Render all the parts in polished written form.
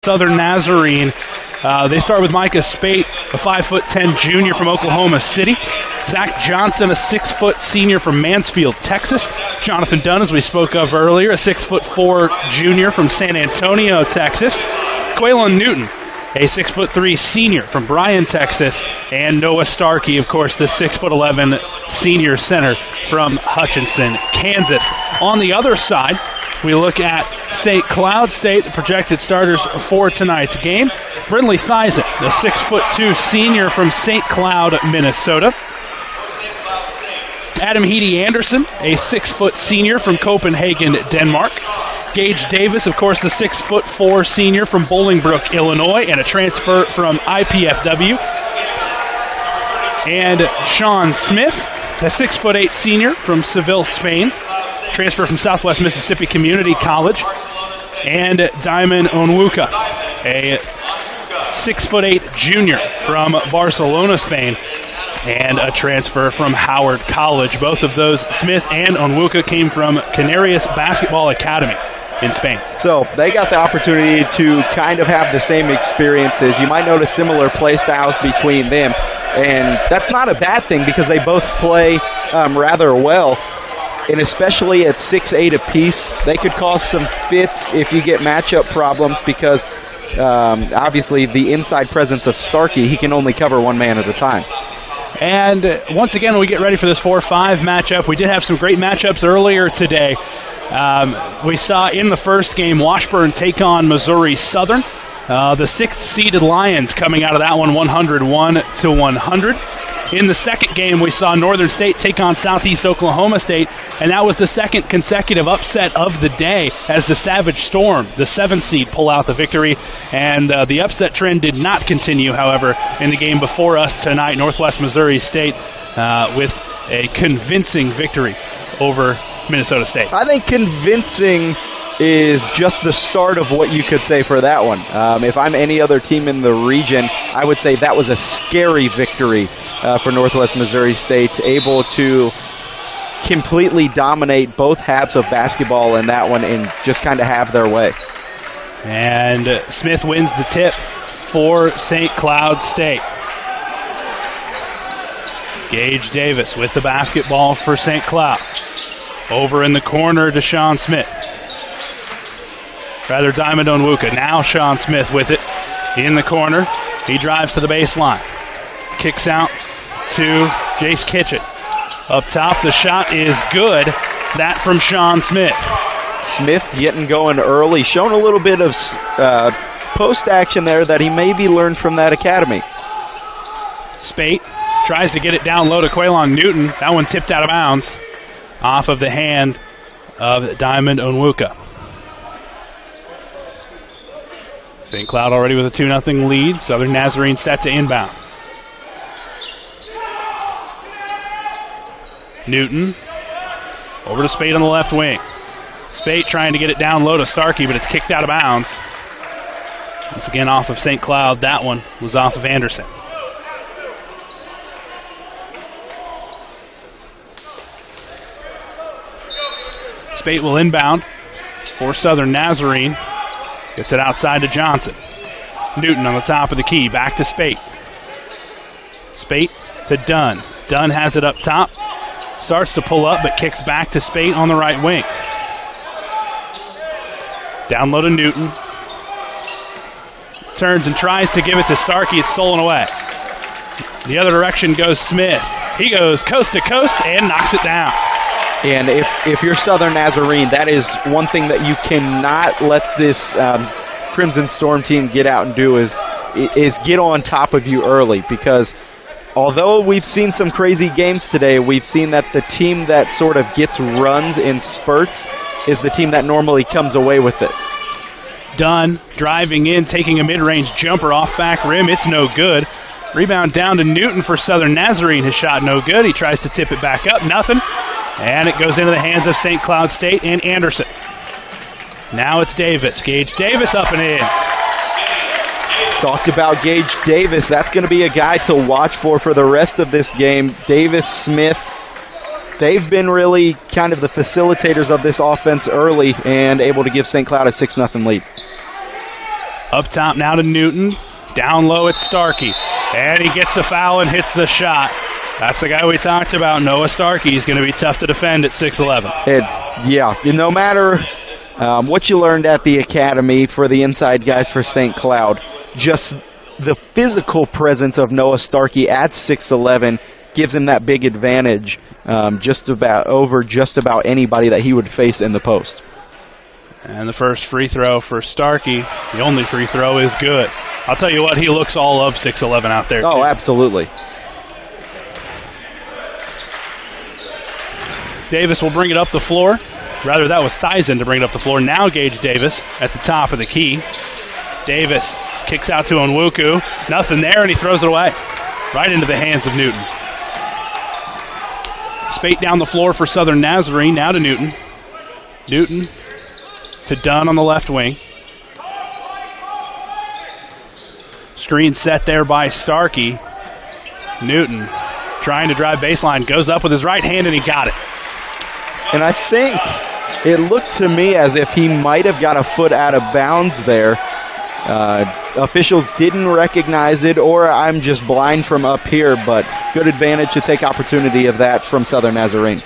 Southern Nazarene. They start with Micah Spate, a 5'10" junior from Oklahoma City. Zach Johnson, a 6' senior from Mansfield, Texas. Jonathan Dunn, as we spoke of earlier, a 6'4" junior from San Antonio, Texas. Quaylon Newton, a 6'3" senior from Bryan, Texas. And Noah Starkey, of course, the 6'11" senior center from Hutchinson, Kansas. On the other side, we look at St. Cloud State, the projected starters for tonight's game. Brindley Theisen, the 6'2" senior from St. Cloud, Minnesota. Adam Heedy Anderson, a 6' senior from Copenhagen, Denmark. Gage Davis, of course, the 6'4" senior from Bolingbrook, Illinois, and a transfer from IPFW. And Sean Smith, the 6'8" senior from Seville, Spain. Transfer from Southwest Mississippi Community College. And Diamond Onwuka, a 6'8" junior from Barcelona, Spain, and a transfer from Howard College. Both of those, Smith and Onwuka, came from Canarias Basketball Academy in Spain. So they got the opportunity to kind of have the same experiences. You might notice similar play styles between them, and that's not a bad thing because they both play rather well. And especially at 6'8" apiece, they could cause some fits if you get matchup problems because obviously the inside presence of Starkey, he can only cover one man at a time. And once again, when we get ready for this 4-5 matchup, we did have some great matchups earlier today. We saw in the first game Washburn take on Missouri Southern. The 6th-seeded Lions coming out of that one 101-100. In the second game, we saw Northern State take on Southeast Oklahoma State, and that was the second consecutive upset of the day as the Savage Storm, the 7th seed, pull out the victory. And the upset trend did not continue, however, in the game before us tonight. Northwest Missouri State with a convincing victory over Minnesota State. I think convincing is just the start of what you could say for that one. If I'm any other team in the region, I would say that was a scary victory for Northwest Missouri State, able to completely dominate both halves of basketball in that one and just kind of have their way. And Smith wins the tip for St. Cloud State. Gage Davis with the basketball for St. Cloud. Over in the corner to Sean Smith. Rather, Diamond Onwuka. Now Sean Smith with it in the corner. He drives to the baseline. Kicks out to Jace Kitchen. Up top, the shot is good. That from Sean Smith. Smith getting going early. Shown a little bit of post action there that he maybe learned from that academy. Spate tries to get it down low to Quaylon Newton. That one tipped out of bounds off of the hand of Diamond Onwuka. St. Cloud already with a 2-0 lead. Southern Nazarene set to inbound. Newton over to Spate on the left wing. Spate trying to get it down low to Starkey, but it's kicked out of bounds. Once again off of St. Cloud. That one was off of Anderson. Spate will inbound for Southern Nazarene. Gets it outside to Johnson. Newton on the top of the key. Back to Spate. Spate to Dunn. Dunn has it up top. Starts to pull up, but kicks back to Spate on the right wing. Down low to Newton. Turns and tries to give it to Starkey. It's stolen away. The other direction goes Smith. He goes coast to coast and knocks it down. And if you're Southern Nazarene, that is one thing that you cannot let this Crimson Storm team get out and do is get on top of you early, because although we've seen some crazy games today, we've seen that the team that sort of gets runs in spurts is the team that normally comes away with it. Dunn driving in, taking a mid-range jumper off back rim. It's no good. Rebound down to Newton for Southern Nazarene. His shot no good. He tries to tip it back up. Nothing. And it goes into the hands of St. Cloud State and Anderson. Now it's Davis. Gage Davis up and in. Talked about Gage Davis. That's going to be a guy to watch for the rest of this game. Davis, Smith, they've been really kind of the facilitators of this offense early and able to give St. Cloud a 6-0 lead. Up top now to Newton. Down low it's Starkey. And he gets the foul and hits the shot. That's the guy we talked about, Noah Starkey. He's going to be tough to defend at 6'11". Yeah, no matter what you learned at the academy for the inside guys for St. Cloud, just the physical presence of Noah Starkey at 6'11" gives him that big advantage just about anybody that he would face in the post. And the first free throw for Starkey, the only free throw, is good. I'll tell you what, he looks all of 6'11" out there, too. Oh, absolutely. Davis will bring it up the floor. Rather, that was Theisen to bring it up the floor. Now Gage Davis at the top of the key. Davis kicks out to Onwuku. Nothing there, and he throws it away. Right into the hands of Newton. Spate down the floor for Southern Nazarene. Now to Newton. Newton to Dunn on the left wing. Screen set there by Starkey. Newton trying to drive baseline. Goes up with his right hand, and he got it. And I think it looked to me as if he might have got a foot out of bounds there. Officials didn't recognize it, or I'm just blind from up here, but good advantage to take opportunity of that from Southern Nazarene.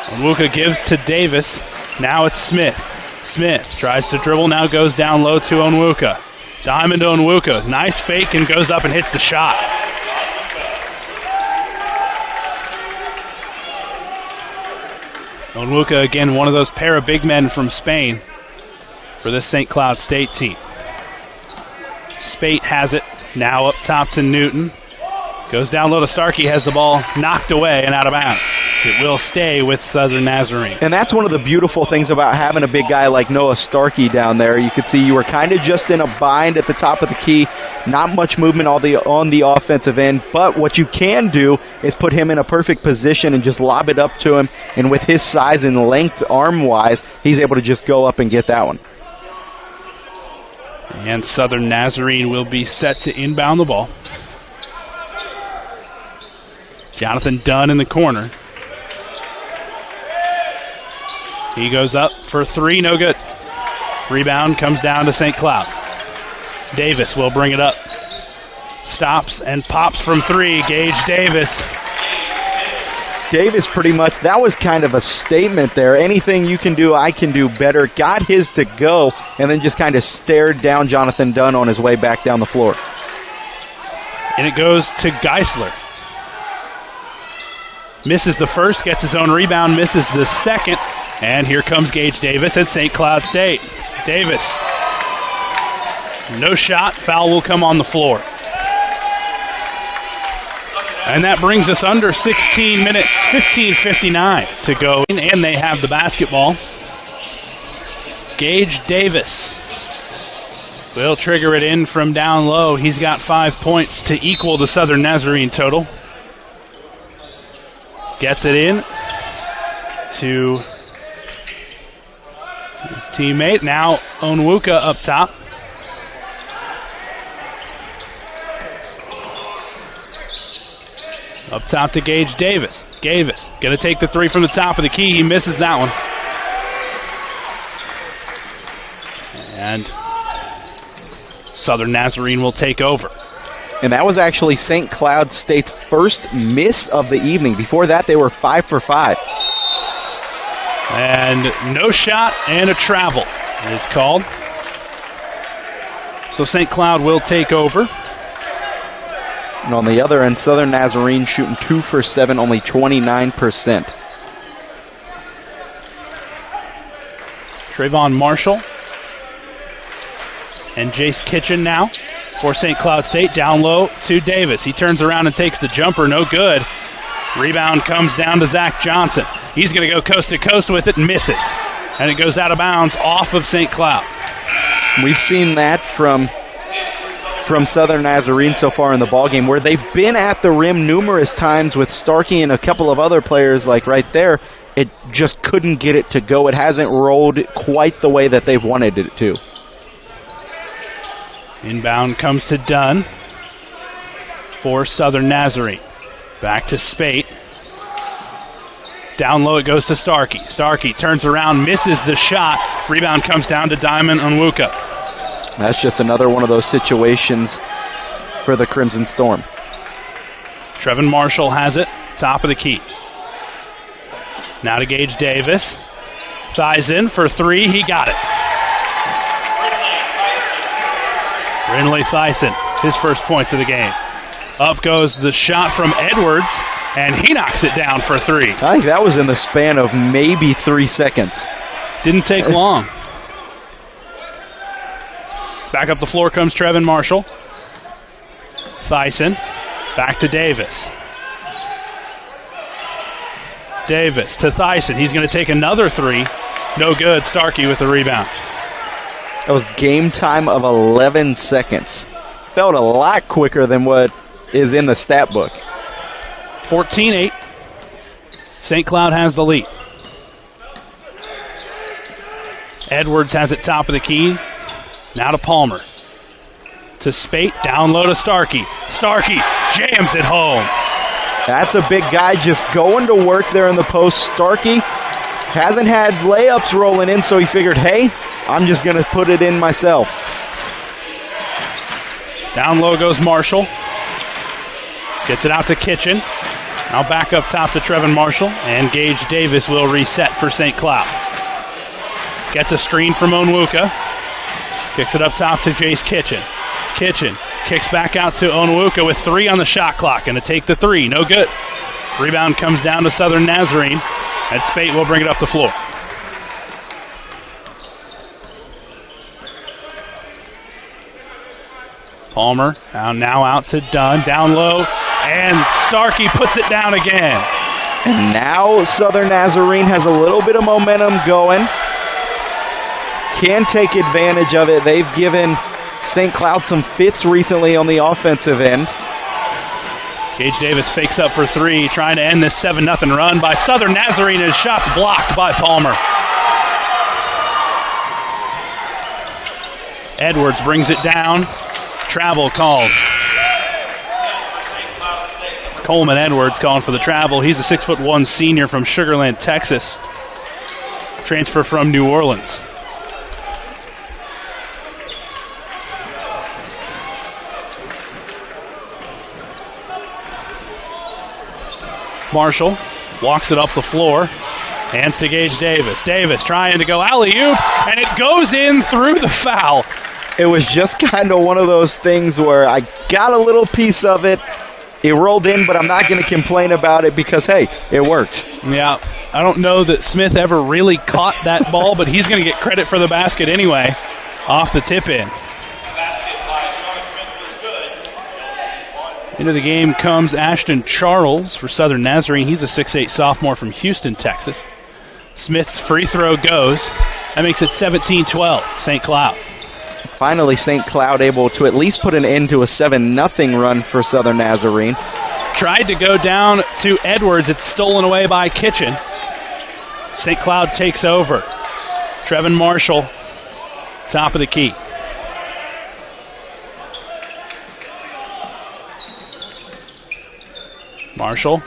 Onwuka gives to Davis. Now it's Smith. Smith tries to dribble, now goes down low to Onwuka. Diamond to Onwuka. Nice fake and goes up and hits the shot. Onwuka, again, one of those pair of big men from Spain for this St. Cloud State team. Spate has it. Now up top to Newton. Goes down low to Starkey, has the ball knocked away and out of bounds. It will stay with Southern Nazarene. And that's one of the beautiful things about having a big guy like Noah Starkey down there. You could see you were kind of just in a bind at the top of the key. Not much movement on the offensive end. But what you can do is put him in a perfect position and just lob it up to him. And with his size and length arm-wise, he's able to just go up and get that one. And Southern Nazarene will be set to inbound the ball. Jonathan Dunn in the corner. He goes up for three, no good. Rebound comes down to St. Cloud. Davis will bring it up. Stops and pops from three. Gage Davis. Davis pretty much, that was kind of a statement there. Anything you can do, I can do better. Got his to go, and then just kind of stared down Jonathan Dunn on his way back down the floor. And it goes to Geisler. Misses the first, gets his own rebound, misses the second. And here comes Gage Davis at St. Cloud State. Davis. No shot. Foul will come on the floor. And that brings us under 16 minutes, 15:59 to go. And they have the basketball. Gage Davis will trigger it in from down low. He's got 5 points to equal the Southern Nazarene total. Gets it in to his teammate. Now Onwuka up top. Up top to Gage Davis. Davis going to take the three from the top of the key. He misses that one. And Southern Nazarene will take over. And that was actually St. Cloud State's first miss of the evening. Before that, they were 5 for 5. And no shot and a travel is called. So St. Cloud will take over. And on the other end, Southern Nazarene shooting 2 for 7, only 29%. Trayvon Marshall and Jace Kitchen now for St. Cloud State. Down low to Davis. He turns around and takes the jumper. No good. Rebound comes down to Zach Johnson. He's going to go coast to coast with it and misses. And it goes out of bounds off of St. Cloud. We've seen that from Southern Nazarene so far in the ballgame, where they've been at the rim numerous times with Starkey and a couple of other players like right there. It just couldn't get it to go. It hasn't rolled quite the way that they've wanted it to. Inbound comes to Dunn for Southern Nazarene. Back to Spate. Down low it goes to Starkey. Starkey turns around, misses the shot. Rebound comes down to Diamond Onwuka. That's just another one of those situations for the Crimson Storm. Trevin Marshall has it, top of the key. Now to Gage Davis. Thighs in for three, he got it. Rinley Thyssen, his first points of the game. Up goes the shot from Edwards, and he knocks it down for three. I think that was in the span of maybe 3 seconds. Didn't take long. Back up the floor comes Trevin Marshall. Thyssen, back to Davis. Davis to Thyssen. He's going to take another three. No good. Starkey with the rebound. That was game time of 11 seconds. Felt a lot quicker than what is in the stat book. 14-8. St. Cloud has the lead. Edwards has it top of the key. Now to Palmer. To Spate. Down low to Starkey. Starkey jams it home. That's a big guy just going to work there in the post. Starkey hasn't had layups rolling in, so he figured, hey, I'm just going to put it in myself. Down low goes Marshall. Gets it out to Kitchen. Now back up top to Trevin Marshall, and Gage Davis will reset for St. Cloud. Gets a screen from Onwuka. Kicks it up top to Jace Kitchen. Kitchen kicks back out to Onwuka with 3 on the shot clock. Going to take the 3. No good. Rebound comes down to Southern Nazarene. And Spate will bring it up the floor. Palmer now out to Dunn. Down low. And Starkey puts it down again. And now Southern Nazarene has a little bit of momentum going. Can take advantage of it. They've given St. Cloud some fits recently on the offensive end. Gage Davis fakes up for 3, trying to end this 7-0 run by Southern Nazarene. His shot's blocked by Palmer. Edwards brings it down. Travel called. It's Coleman Edwards calling for the travel. He's a 6'1" senior from Sugar Land, Texas. Transfer from New Orleans. Marshall walks it up the floor. Hands to Gage Davis. Davis trying to go alley-oop, and it goes in through the foul. It was just kind of one of those things where I got a little piece of it. It rolled in, but I'm not going to complain about it because, hey, it worked. Yeah, I don't know that Smith ever really caught that ball, but he's going to get credit for the basket anyway off the tip-in. Into the game comes Ashton Charles for Southern Nazarene. He's a 6'8" sophomore from Houston, Texas. Smith's free throw goes. That makes it 17-12, St. Cloud. Finally, St. Cloud able to at least put an end to a 7-0 run for Southern Nazarene. Tried to go down to Edwards. It's stolen away by Kitchen. St. Cloud takes over. Trevin Marshall, top of the key. Marshall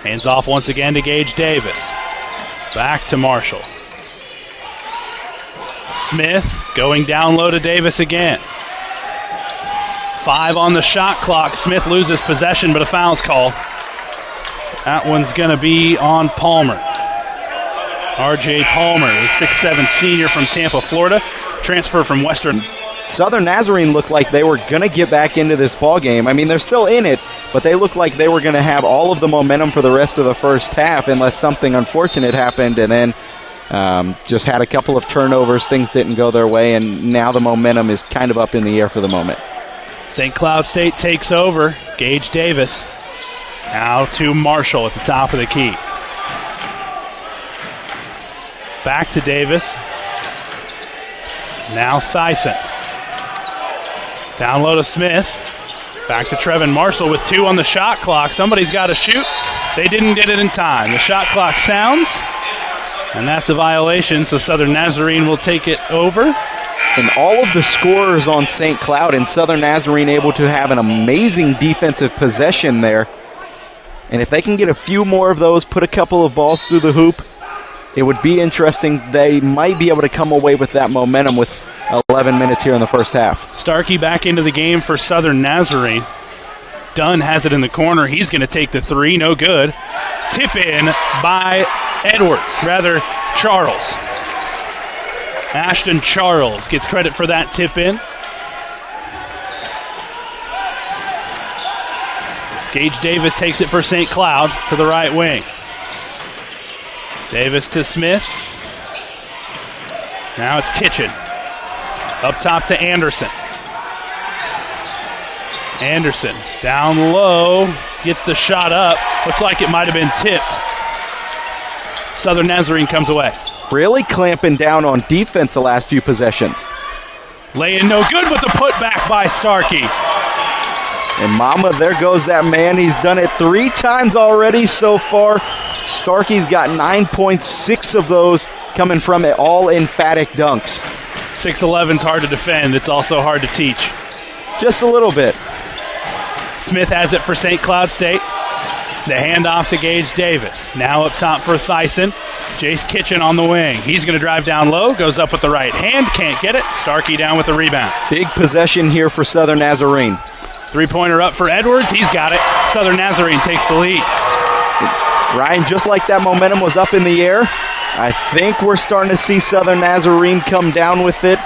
hands off once again to Gage Davis. Back to Marshall. Smith going down low to Davis again. 5 on the shot clock. Smith loses possession, but a foul's called. That one's going to be on Palmer. R.J. Palmer, the 6'7" senior from Tampa, Florida. Transfer from Western. Southern Nazarene looked like they were going to get back into this ball game. I mean, they're still in it, but they looked like they were going to have all of the momentum for the rest of the first half unless something unfortunate happened, and then just had a couple of turnovers. Things didn't go their way, and now the momentum is kind of up in the air for the moment. St. Cloud State takes over. Gage Davis now to Marshall at the top of the key. Back to Davis. Now Thyssen. Down low to Smith. Back to Trevin Marshall with 2 on the shot clock. Somebody's got to shoot. They didn't get it in time. The shot clock sounds, and that's a violation, so Southern Nazarene will take it over. And all of the scorers on St. Cloud, and Southern Nazarene able to have an amazing defensive possession there. And if they can get a few more of those, put a couple of balls through the hoop, it would be interesting. They might be able to come away with that momentum with 11 minutes here in the first half. Starkey back into the game for Southern Nazarene. Dunn has it in the corner. He's going to take the three. No good. Tip in by Charles. Ashton Charles gets credit for that tip in. Gage Davis takes it for St. Cloud to the right wing. Davis to Smith. Now it's Kitchen. Up top to Anderson. Anderson down low. Gets the shot up. Looks like it might have been tipped. Southern Nazarene comes away. Really clamping down on defense the last few possessions. Lay-in no good with the putback by Starkey. And mama, there goes that man. He's done it 3 times already so far. Starkey's got 9 points, 6 of those coming from it, all emphatic dunks. 6'11's hard to defend. It's also hard to teach. Just a little bit. Smith has it for St. Cloud State. The handoff to Gage Davis. Now up top for Thyssen. Jace Kitchen on the wing. He's going to drive down low. Goes up with the right hand. Can't get it. Starkey down with the rebound. Big possession here for Southern Nazarene. Three-pointer up for Edwards. He's got it. Southern Nazarene takes the lead. Ryan, just like that momentum was up in the air, I think we're starting to see Southern Nazarene come down with it.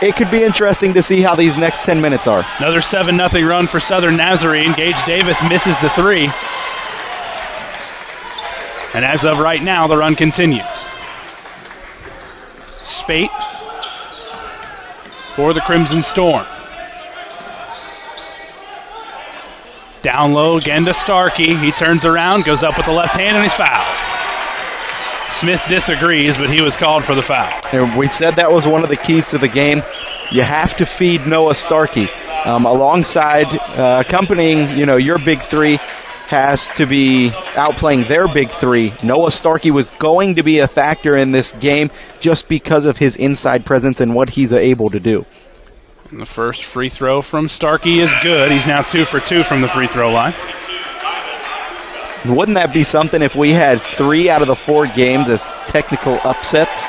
It could be interesting to see how these next 10 minutes are. Another 7-0 run for Southern Nazarene. Gage Davis misses the three. And as of right now, the run continues. Spate for the Crimson Storm. Down low again to Starkey. He turns around, goes up with the left hand, and he's fouled. Smith disagrees, but he was called for the foul. And we said that was one of the keys to the game. You have to feed Noah Starkey. Alongside accompanying, your big three has to be outplaying their big three. Noah Starkey was going to be a factor in this game just because of his inside presence and what he's able to do. And the first free throw from Starkey is good. He's now 2 for 2 from the free throw line. Wouldn't that be something if we had 3 out of the 4 games as technical upsets?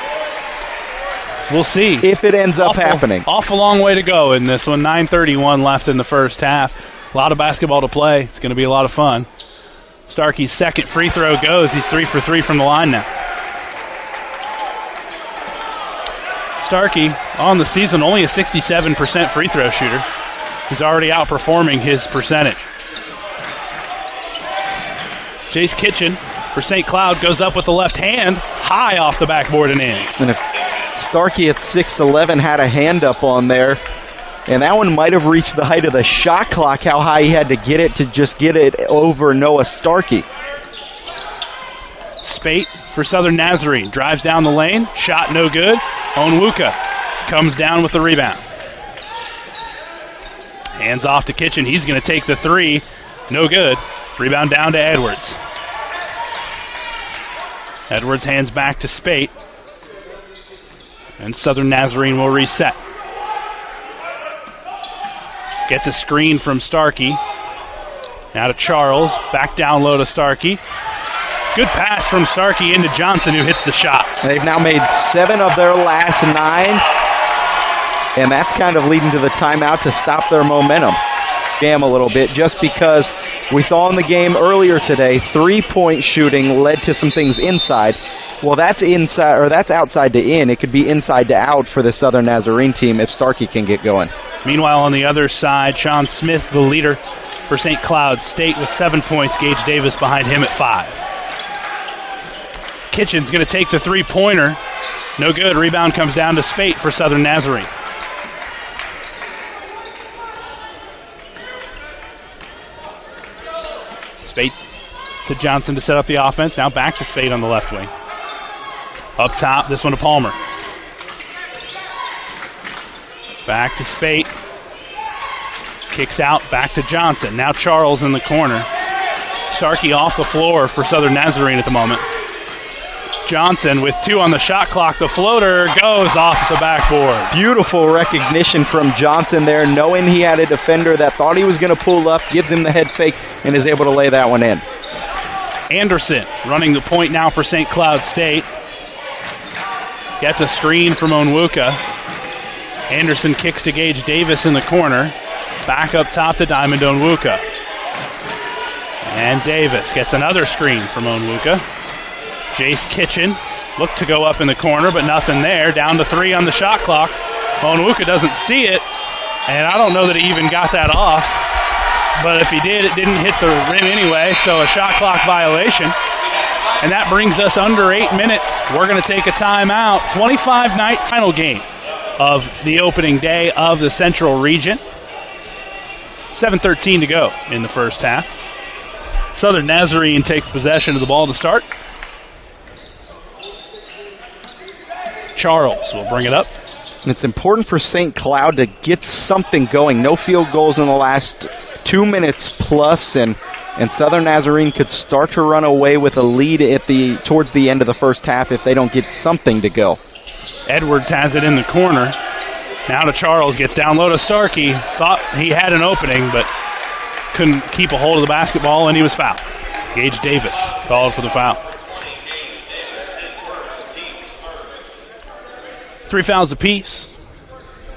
We'll see. If it ends up happening. Awful long way to go in this one. 9:31 left in the first half. A lot of basketball to play. It's going to be a lot of fun. Starkey's second free throw goes. He's 3 for 3 from the line now. Starkey on the season only a 67% free throw shooter. He's already outperforming his percentage. Jace Kitchen for St. Cloud goes up with the left hand, high off the backboard and in. And if Starkey at 6'11" had a hand up on there, and that one might have reached the height of the shot clock, how high he had to get it to just get it over Noah Starkey. Spate for Southern Nazarene. Drives down the lane. Shot no good. Onwuka comes down with the rebound. Hands off to Kitchen. He's going to take the three. No good. Rebound down to Edwards. Edwards hands back to Spate. And Southern Nazarene will reset. Gets a screen from Starkey. Now to Charles. Back down low to Starkey. Good pass from Starkey into Johnson, who hits the shot. They've now made 7 of their last 9, and that's kind of leading to the timeout to stop their momentum. Jam a little bit, just because we saw in the game earlier today, 3-point shooting led to some things inside. Well, that's inside, or that's outside to in. It could be inside to out for the Southern Nazarene team if Starkey can get going. Meanwhile, on the other side, Sean Smith, the leader for St. Cloud State, with 7 points. Gage Davis behind him at 5. Kitchen's going to take the three-pointer. No good. Rebound comes down to Spate for Southern Nazarene. Spate to Johnson to set up the offense. Now back to Spate on the left wing. Up top, this one to Palmer. Back to Spate. Kicks out, back to Johnson. Now Charles in the corner. Starkey off the floor for Southern Nazarene at the moment. Johnson with 2 on the shot clock. The floater goes off the backboard. Beautiful recognition from Johnson there, knowing he had a defender that thought he was going to pull up, gives him the head fake, and is able to lay that one in. Anderson running the point now for St. Cloud State. Gets a screen from Onwuka. Anderson kicks to Gage Davis in the corner. Back up top to Diamond Onwuka. And Davis gets another screen from Onwuka. Jace Kitchen looked to go up in the corner, but nothing there. Down to 3 on the shot clock. Onwuka doesn't see it, and I don't know that he even got that off. But if he did, it didn't hit the rim anyway, so a shot clock violation. And that brings us under 8 minutes. We're going to take a timeout. 25-night final game of the opening day of the Central Region. 7:13 to go in the first half. Southern Nazarene takes possession of the ball to start. Charles will bring it up. And it's important for St. Cloud to get something going. No field goals in the last 2 minutes plus, and Southern Nazarene could start to run away with a lead towards the end of the first half if they don't get something to go. Edwards has it in the corner. Now to Charles, gets down low to Starkey. Thought he had an opening, but couldn't keep a hold of the basketball, and he was fouled. Gage Davis called for the foul. 3 fouls apiece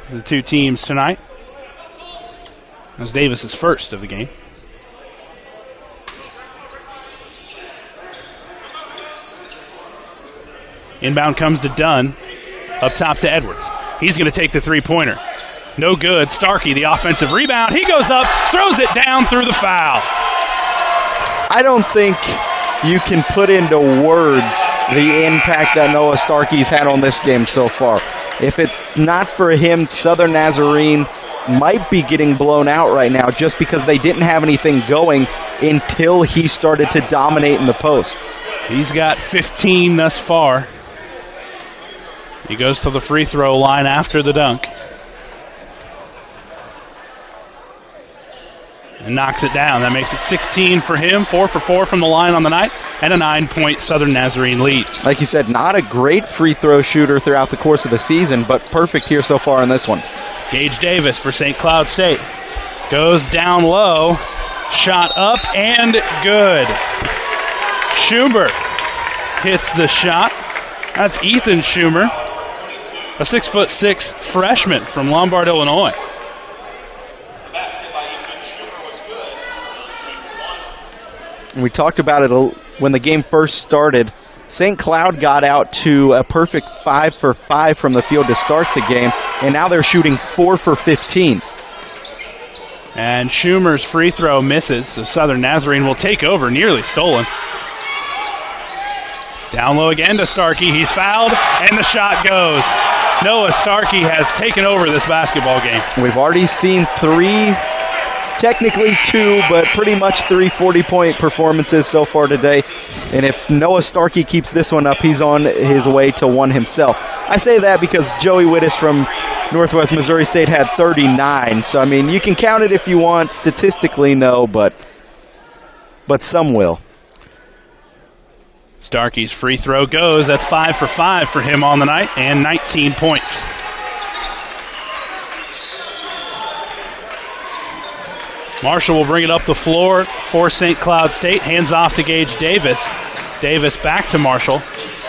for the two teams tonight. That's Davis's first of the game. Inbound comes to Dunn. Up top to Edwards. He's going to take the three-pointer. No good. Starkey, the offensive rebound. He goes up, throws it down through the foul. I don't think you can put into words the impact that Noah Starkey's had on this game so far. If it's not for him, Southern Nazarene might be getting blown out right now just because they didn't have anything going until he started to dominate in the post. He's got 15 thus far. He goes to the free throw line after the dunk. And knocks it down. That makes it 16 for him, 4 for 4 from the line on the night, and a 9-point Southern Nazarene lead. Like you said, not a great free throw shooter throughout the course of the season, but perfect here so far in this one. Gage Davis for St. Cloud State. Goes down low, shot up and good. Schumer hits the shot. That's Ethan Schumer, a 6'6" freshman from Lombard, Illinois. We talked about it when the game first started. St. Cloud got out to a perfect 5 for 5 from the field to start the game, and now they're shooting 4 for 15. And Schumer's free throw misses, so Southern Nazarene will take over, nearly stolen. Down low again to Starkey. He's fouled, and the shot goes. Noah Starkey has taken over this basketball game. We've already seen 3, technically 2, but pretty much 3 40-point performances so far today. And if Noah Starkey keeps this one up, he's on his way to 1 himself. I say that because Joey Wittes from Northwest Missouri State had 39. So, I mean, you can count it if you want. Statistically, no, but some will. Starkey's free throw goes. That's 5 for 5 for him on the night, and 19 points. Marshall will bring it up the floor for St. Cloud State. Hands off to Gage Davis. Davis back to Marshall.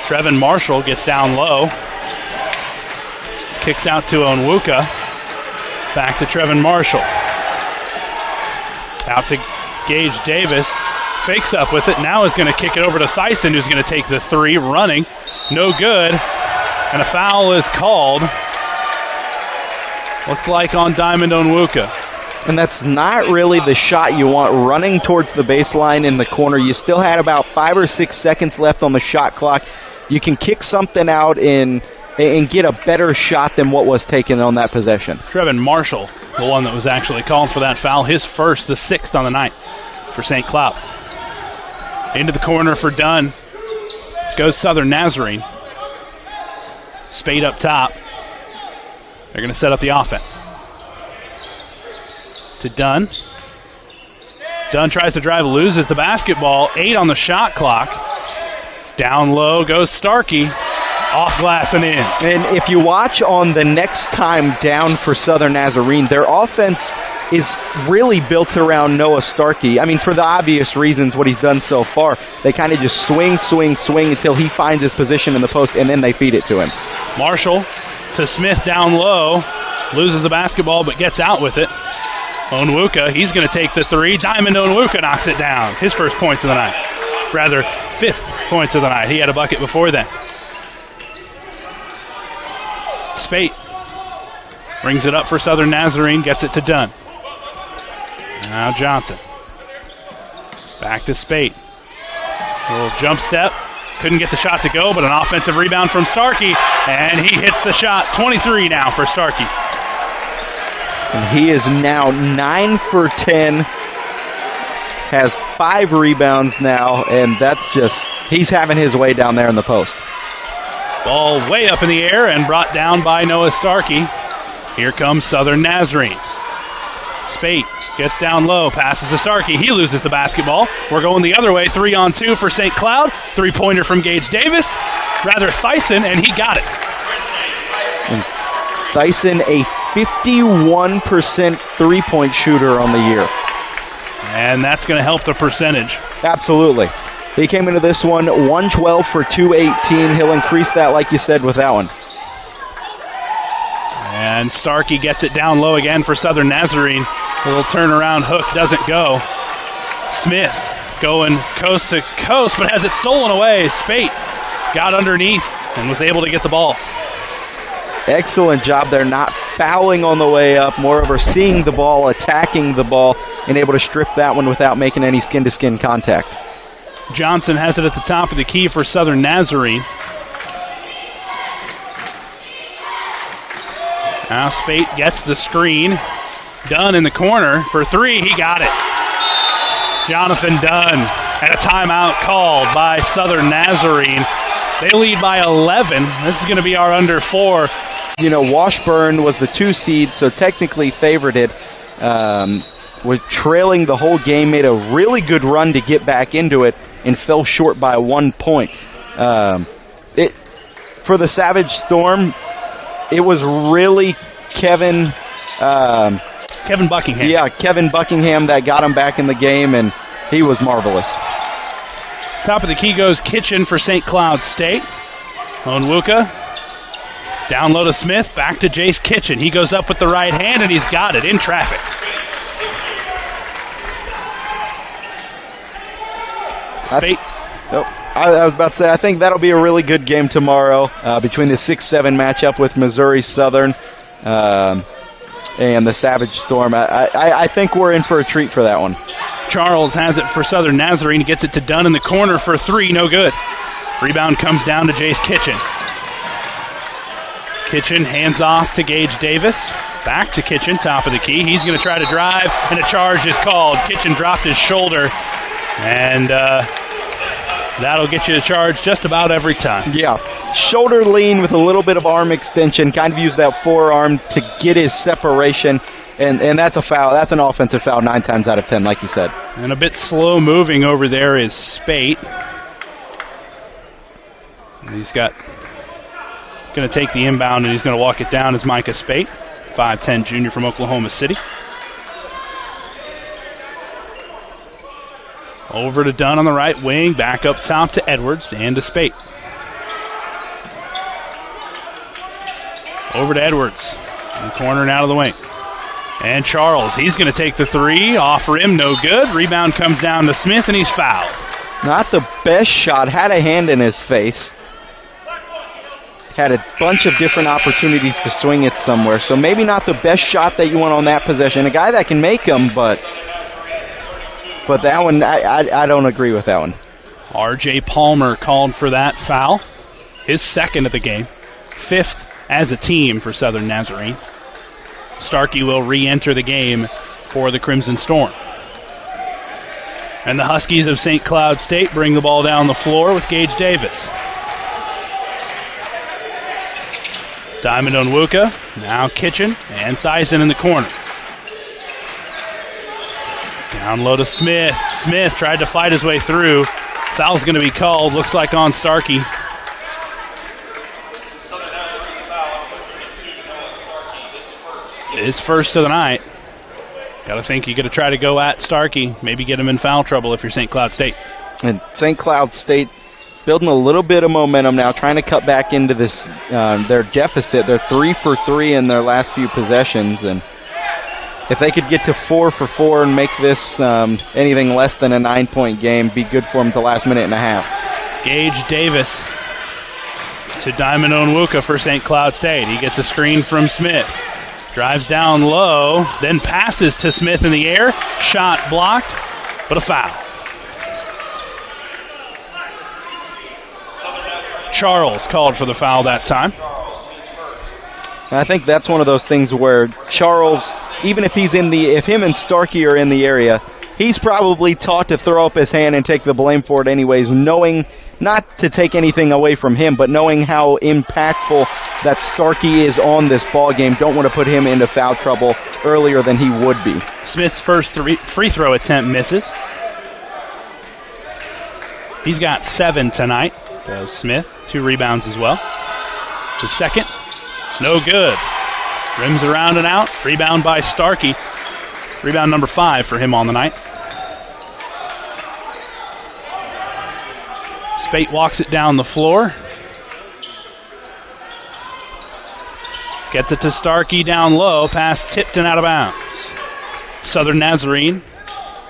Trevin Marshall gets down low. Kicks out to Onwuka. Back to Trevin Marshall. Out to Gage Davis. Fakes up with it. Now is going to kick it over to Thyssen, who's going to take the 3, running. No good. And a foul is called. Looked like on Diamond Onwuka. And that's not really the shot you want, running towards the baseline in the corner. You still had about 5 or 6 seconds left on the shot clock. You can kick something out and get a better shot than what was taken on that possession. Trevin Marshall, the one that was actually called for that foul, his first, the 6th on the night for St. Cloud. Into the corner for Dunn. Goes Southern Nazarene. Spade up top. They're going to set up the offense. To Dunn. Dunn tries to drive, loses the basketball. 8 on the shot clock. Down low goes Starkey. Off glass and in. And if you watch on the next time down for Southern Nazarene, their offense is really built around Noah Starkey. I mean, for the obvious reasons, what he's done so far. They kind of just swing until he finds his position in the post, and then they feed it to him. Marshall to Smith down low. Loses the basketball, but gets out with it. Onwuka, he's going to take the three. Diamond Onwuka knocks it down. His first points of the night. Rather, 5th points of the night. He had a bucket before then. Spate brings it up for Southern Nazarene, gets it to Dunn. Now Johnson. Back to Spate. A little jump step. Couldn't get the shot to go, but an offensive rebound from Starkey, and he hits the shot. 23 now for Starkey. And he is now 9 for 10. Has 5 rebounds now, and that's just, he's having his way down there in the post. Ball way up in the air and brought down by Noah Starkey. Here comes Southern Nazarene. Spate gets down low, passes to Starkey. He loses the basketball. We're going the other way. 3-on-2 for St. Cloud. 3-pointer from Gage Davis. Rather, Thyssen, and he got it. And Thyssen, a 51% three-point shooter on the year. And that's going to help the percentage. Absolutely. He came into this one 112 for 218. He'll increase that, like you said, with that one. And Starkey gets it down low again for Southern Nazarene. A little turnaround hook doesn't go. Smith going coast to coast, but has it stolen away. Spate got underneath and was able to get the ball. Excellent job there, not fouling on the way up, moreover seeing the ball, attacking the ball, and able to strip that one without making any skin-to-skin contact. Johnson has it at the top of the key for Southern Nazarene. Now Spate gets the screen. Dunn in the corner for 3. He got it. Jonathan Dunn, and a timeout called by Southern Nazarene. They lead by 11. This is going to be our under 4. You know, Washburn was the 2 seed, so technically favored it. Was trailing the whole game, made a really good run to get back into it, and fell short by 1 point. For the Savage Storm, it was really Kevin Buckingham. Yeah, Kevin Buckingham that got him back in the game, and he was marvelous. Top of the key goes Kitchen for St. Cloud State. Onwuka. Down low to Smith. Back to Jace Kitchen. He goes up with the right hand, and he's got it in traffic. Spate. I was about to say, I think that'll be a really good game tomorrow between the 6-7 matchup with Missouri Southern and the Savage Storm. I think we're in for a treat for that one. Charles has it for Southern Nazarene. He gets it to Dunn in the corner for 3. No good. Rebound comes down to Jace Kitchen. Kitchen hands off to Gage Davis. Back to Kitchen, top of the key. He's going to try to drive, and a charge is called. Kitchen dropped his shoulder, and that'll get you a charge just about every time. Yeah. Shoulder lean with a little bit of arm extension. Kind of use that forearm to get his separation. And that's a foul. That's an offensive foul 9 times out of 10, like you said. And a bit slow moving over there is Spate. He's going to take the inbound, and he's going to walk it down as Micah Spate, 5'10" junior from Oklahoma City. Over to Dunn on the right wing, back up top to Edwards and to Spate. Over to Edwards, in the corner and out of the wing. And Charles, he's going to take the 3, off rim, no good. Rebound comes down to Smith, and he's fouled. Not the best shot, had a hand in his face. Had a bunch of different opportunities to swing it somewhere, so maybe not the best shot that you want on that possession. A guy that can make them, but that one, I don't agree with that one. R.J. Palmer called for that foul. His 2nd of the game. 5th as a team for Southern Nazarene. Starkey will re-enter the game for the Crimson Storm. And the Huskies of St. Cloud State bring the ball down the floor with Gage Davis. Diamond Onwuka, now Kitchen, and Thyssen in the corner. Down low to Smith. Smith tried to fight his way through. Foul's going to be called, looks like on Starkey. his first of the night. Got to think you got to try to go at Starkey, maybe get him in foul trouble if you're St. Cloud State. And St. Cloud State building a little bit of momentum now, trying to cut back into this their deficit. They're 3 for 3 in their last few possessions, and if they could get to 4 for 4 and make this anything less than a 9-point game, be good for them the last minute and a half. Gage Davis to Diamond Onwuka for St. Cloud State. He gets a screen from Smith. Drives down low, then passes to Smith in the air. Shot blocked, but a foul. Charles called for the foul that time. I think that's one of those things where Charles, even if if him and Starkey are in the area, he's probably taught to throw up his hand and take the blame for it anyways, knowing not to take anything away from him, but knowing how impactful that Starkey is on this ball game. Don't want to put him into foul trouble earlier than he would be. Smith's first free throw attempt misses. He's got 7 tonight. Does Smith. 2 rebounds as well. The second, no good. Rims around and out. Rebound by Starkey. Rebound number 5 for him on the night. Spate walks it down the floor. Gets it to Starkey down low. Pass tipped and out of bounds. Southern Nazarene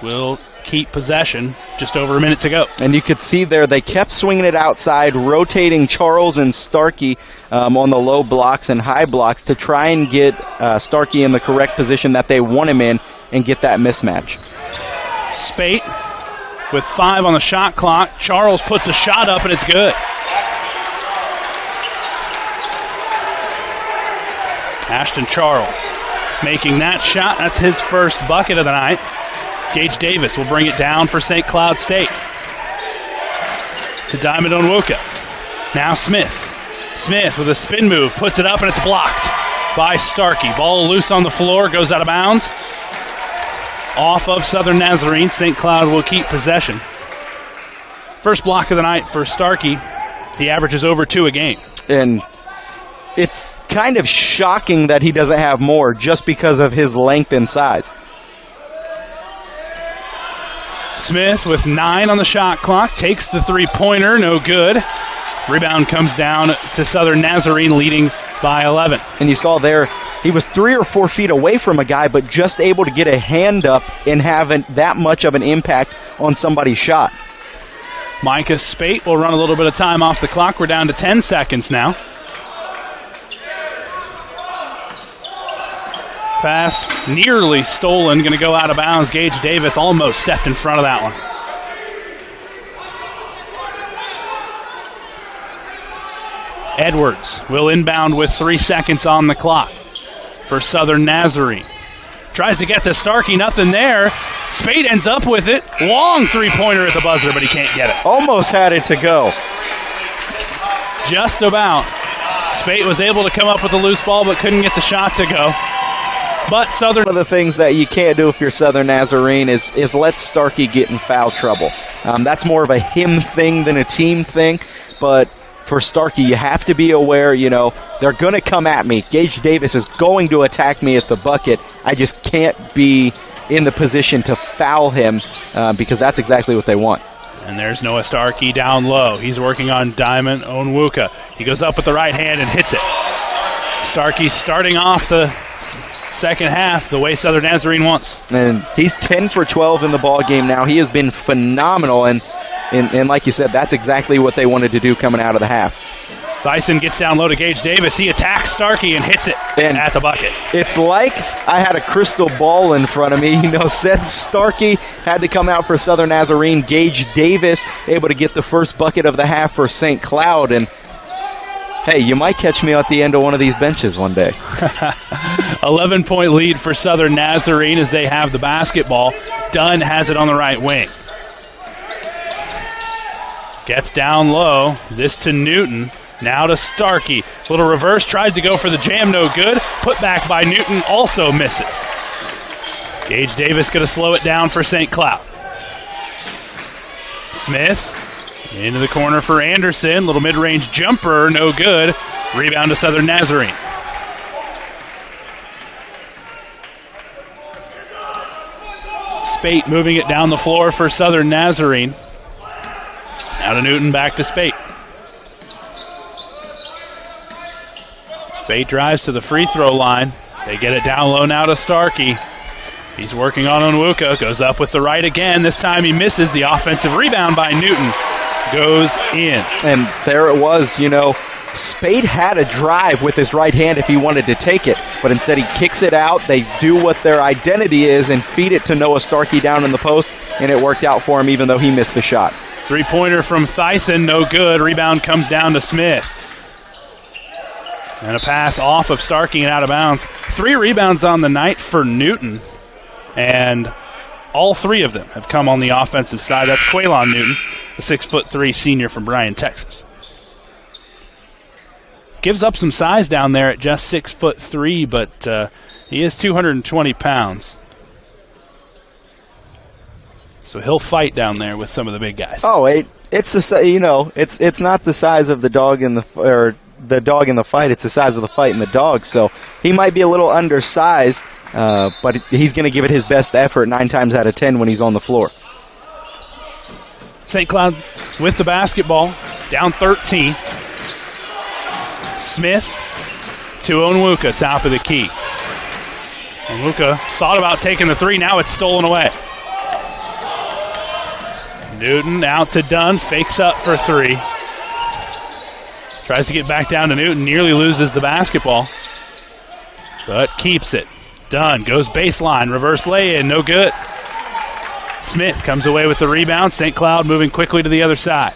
will keep possession just over a minute to go. And you could see there they kept swinging it outside, rotating Charles and Starkey on the low blocks and high blocks to try and get Starkey in the correct position that they want him in and get that mismatch. Spate with 5 on the shot clock. Charles puts a shot up and it's good. Ashton Charles making that shot. That's his first bucket of the night. Gage Davis will bring it down for St. Cloud State. To Diamond Onwuka. Now Smith. Smith with a spin move, puts it up and it's blocked by Starkey. Ball loose on the floor, goes out of bounds. Off of Southern Nazarene. St. Cloud will keep possession. First block of the night for Starkey. He averages over 2 a game. And it's kind of shocking that he doesn't have more just because of his length and size. Smith with 9 on the shot clock. Takes the three-pointer. No good. Rebound comes down to Southern Nazarene, leading by 11. And you saw there, he was 3 or 4 feet away from a guy, but just able to get a hand up and have that much of an impact on somebody's shot. Micah Spate will run a little bit of time off the clock. We're down to 10 seconds now. Pass nearly stolen, going to go out of bounds. Gage Davis almost stepped in front of that one. Edwards will inbound with 3 seconds on the clock for Southern Nazarene. Tries to get to Starkey, nothing there. Spate ends up with it. Long three-pointer at the buzzer, but he can't get it. Almost had it to go. Just about. Spate was able to come up with a loose ball, but couldn't get the shot to go. But Southern... One of the things that you can't do if you're Southern Nazarene is let Starkey get in foul trouble. That's more of a him thing than a team thing, but for Starkey, you have to be aware, they're going to come at me. Gage Davis is going to attack me at the bucket. I just can't be in the position to foul him because that's exactly what they want. And there's Noah Starkey down low. He's working on Diamond Onwuka. He goes up with the right hand and hits it. Starkey starting off the second half the way Southern Nazarene wants. And he's 10 for 12 in the ball game now. He has been phenomenal, and like you said, that's exactly what they wanted to do coming out of the half. Dyson gets down low to Gage Davis. He attacks Starkey and hits it at the bucket. It's like I had a crystal ball in front of me. Said Starkey had to come out for Southern Nazarene. Gage Davis able to get the first bucket of the half for St. Cloud, and hey, you might catch me at the end of one of these benches one day. 11-point lead for Southern Nazarene as they have the basketball. Dunn has it on the right wing. Gets down low. This to Newton. Now to Starkey. Little reverse. Tried to go for the jam. No good. Put back by Newton. Also misses. Gage Davis going to slow it down for St. Cloud. Smith. Into the corner for Anderson. Little mid-range jumper. No good. Rebound to Southern Nazarene. Spate moving it down the floor for Southern Nazarene. Now to Newton, back to Spate. Spate drives to the free throw line. They get it down low now to Starkey. He's working on Onwuka. Goes up with the right again. This time he misses. The offensive rebound by Newton goes in. And there it was, you know. Spate had a drive with his right hand if he wanted to take it, but instead he kicks it out. They do what their identity is and feed it to Noah Starkey down in the post, and it worked out for him even though he missed the shot. Three-pointer from Thyssen, no good. Rebound comes down to Smith. And a pass off of Starkey and out of bounds. 3 rebounds on the night for Newton, and all 3 of them have come on the offensive side. That's Quaylon Newton, the 6'3" senior from Bryan, Texas. Gives up some size down there at just 6'3", but he is 220 pounds. So he'll fight down there with some of the big guys. Oh, it's the it's not the size of the dog in the dog in the fight. It's the size of the fight in the dog. So he might be a little undersized, but he's going to give it his best effort 9 times out of 10 when he's on the floor. St. Cloud with the basketball, down 13. Smith to Onwuka, top of the key. Onwuka thought about taking the 3, now it's stolen away. Newton out to Dunn, fakes up for 3. Tries to get back down to Newton, nearly loses the basketball, but keeps it. Dunn goes baseline, reverse lay-in, no good. Smith comes away with the rebound. St. Cloud moving quickly to the other side.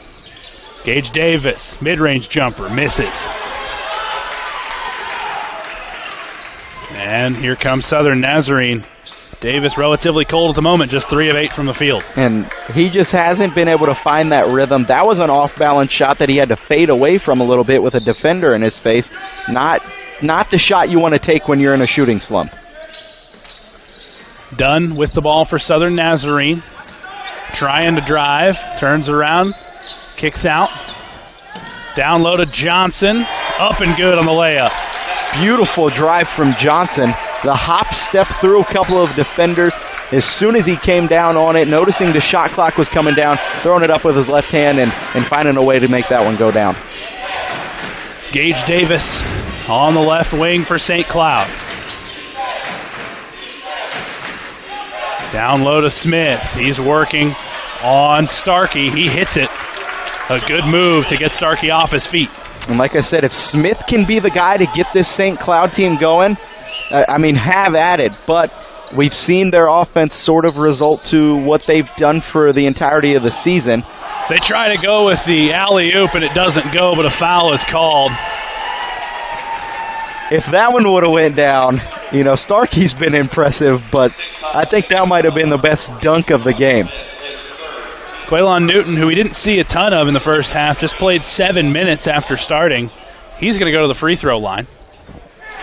Gage Davis, mid-range jumper, misses. And here comes Southern Nazarene. Davis relatively cold at the moment, just 3 of 8 from the field. And he just hasn't been able to find that rhythm. That was an off-balance shot that he had to fade away from a little bit with a defender in his face. Not the shot you want to take when you're in a shooting slump. Dunn with the ball for Southern Nazarene. Trying to drive, turns around, kicks out. Down low to Johnson, up and good on the layup. Beautiful drive from Johnson. The hop step through a couple of defenders. As soon as he came down on it, noticing the shot clock was coming down, throwing it up with his left hand and finding a way to make that one go down. Gage Davis on the left wing for St. Cloud. Down low to Smith. He's working on Starkey. He hits it. A good move to get Starkey off his feet. And like I said, if Smith can be the guy to get this St. Cloud team going, have at it. But we've seen their offense sort of result to what they've done for the entirety of the season. They try to go with the alley-oop, and it doesn't go, but a foul is called. If that one would have went down, Starkey's been impressive, but I think that might have been the best dunk of the game. Quaylon Newton, who we didn't see a ton of in the first half, just played 7 minutes after starting. He's going to go to the free throw line.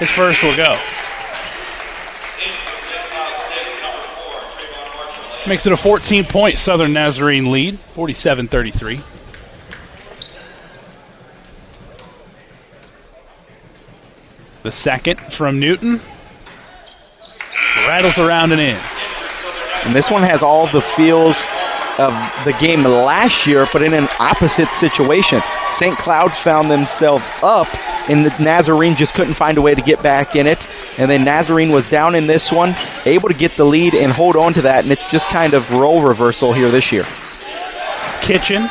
His first will go. Makes it a 14-point Southern Nazarene lead, 47-33. The second from Newton. Rattles around and in. And this one has all the feels of the game last year, but in an opposite situation. St. Cloud found themselves up, and the Nazarene just couldn't find a way to get back in it. And then Nazarene was down in this one, able to get the lead and hold on to that, and it's just kind of role reversal here this year. Kitchen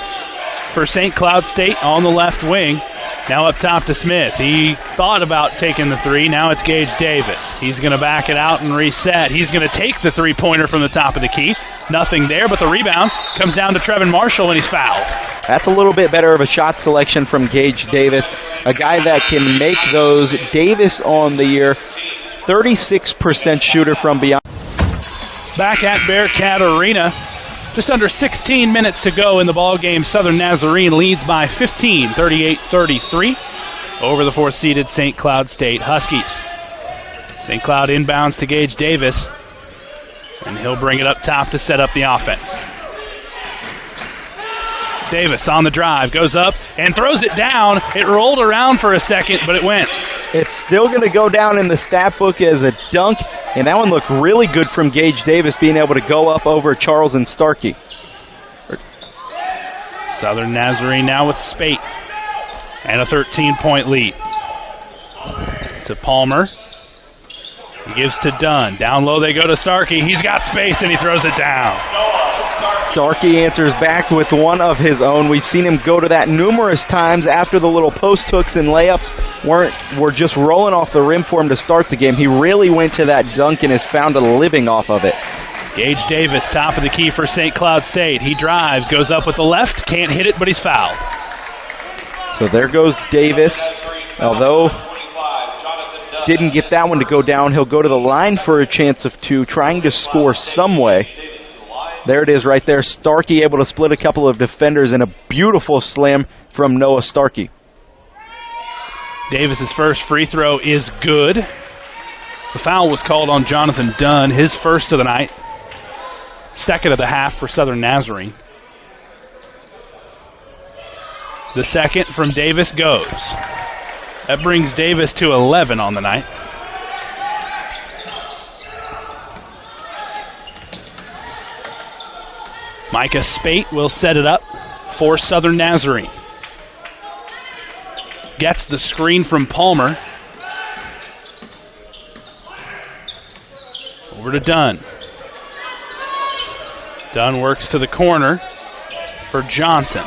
for St. Cloud State on the left wing. Now up top to Smith. He thought about taking the 3. Now it's Gage Davis. He's going to back it out and reset. He's going to take the 3-pointer from the top of the key. Nothing there, but the rebound comes down to Trevin Marshall, and he's fouled. That's a little bit better of a shot selection from Gage Davis, a guy that can make those. Davis on the year, 36% shooter from beyond. Back at Bearcat Arena. Just under 16 minutes to go in the ballgame. Southern Nazarene leads by 15, 38-33 over the 4th-seeded St. Cloud State Huskies. St. Cloud inbounds to Gage Davis, and he'll bring it up top to set up the offense. Davis on the drive, goes up and throws it down. It rolled around for a second, but it went. It's still going to go down in the stat book as a dunk, and that one looked really good from Gage Davis, being able to go up over Charles and Starkey. Southern Nazarene now with Spate and a 13-point lead. To Palmer. He gives to Dunn. Down low they go to Starkey. He's got space and he throws it down. Starkey answers back with one of his own. We've seen him go to that numerous times after the little post hooks and layups were just rolling off the rim for him to start the game. He really went to that dunk and has found a living off of it. Gage Davis, top of the key for St. Cloud State. He drives, goes up with the left, can't hit it, but he's fouled. So there goes Davis. Although didn't get that one to go down, he'll go to the line for a chance of two, trying to score some way. There it is right there. Starkey able to split a couple of defenders and a beautiful slam from Noah Starkey. Davis's first free throw is good. The foul was called on Jonathan Dunn, his first of the night. Second of the half for Southern Nazarene. The second from Davis goes. That brings Davis to 11 on the night. Micah Spate will set it up for Southern Nazarene. Gets the screen from Palmer. Over to Dunn. Dunn works to the corner for Johnson.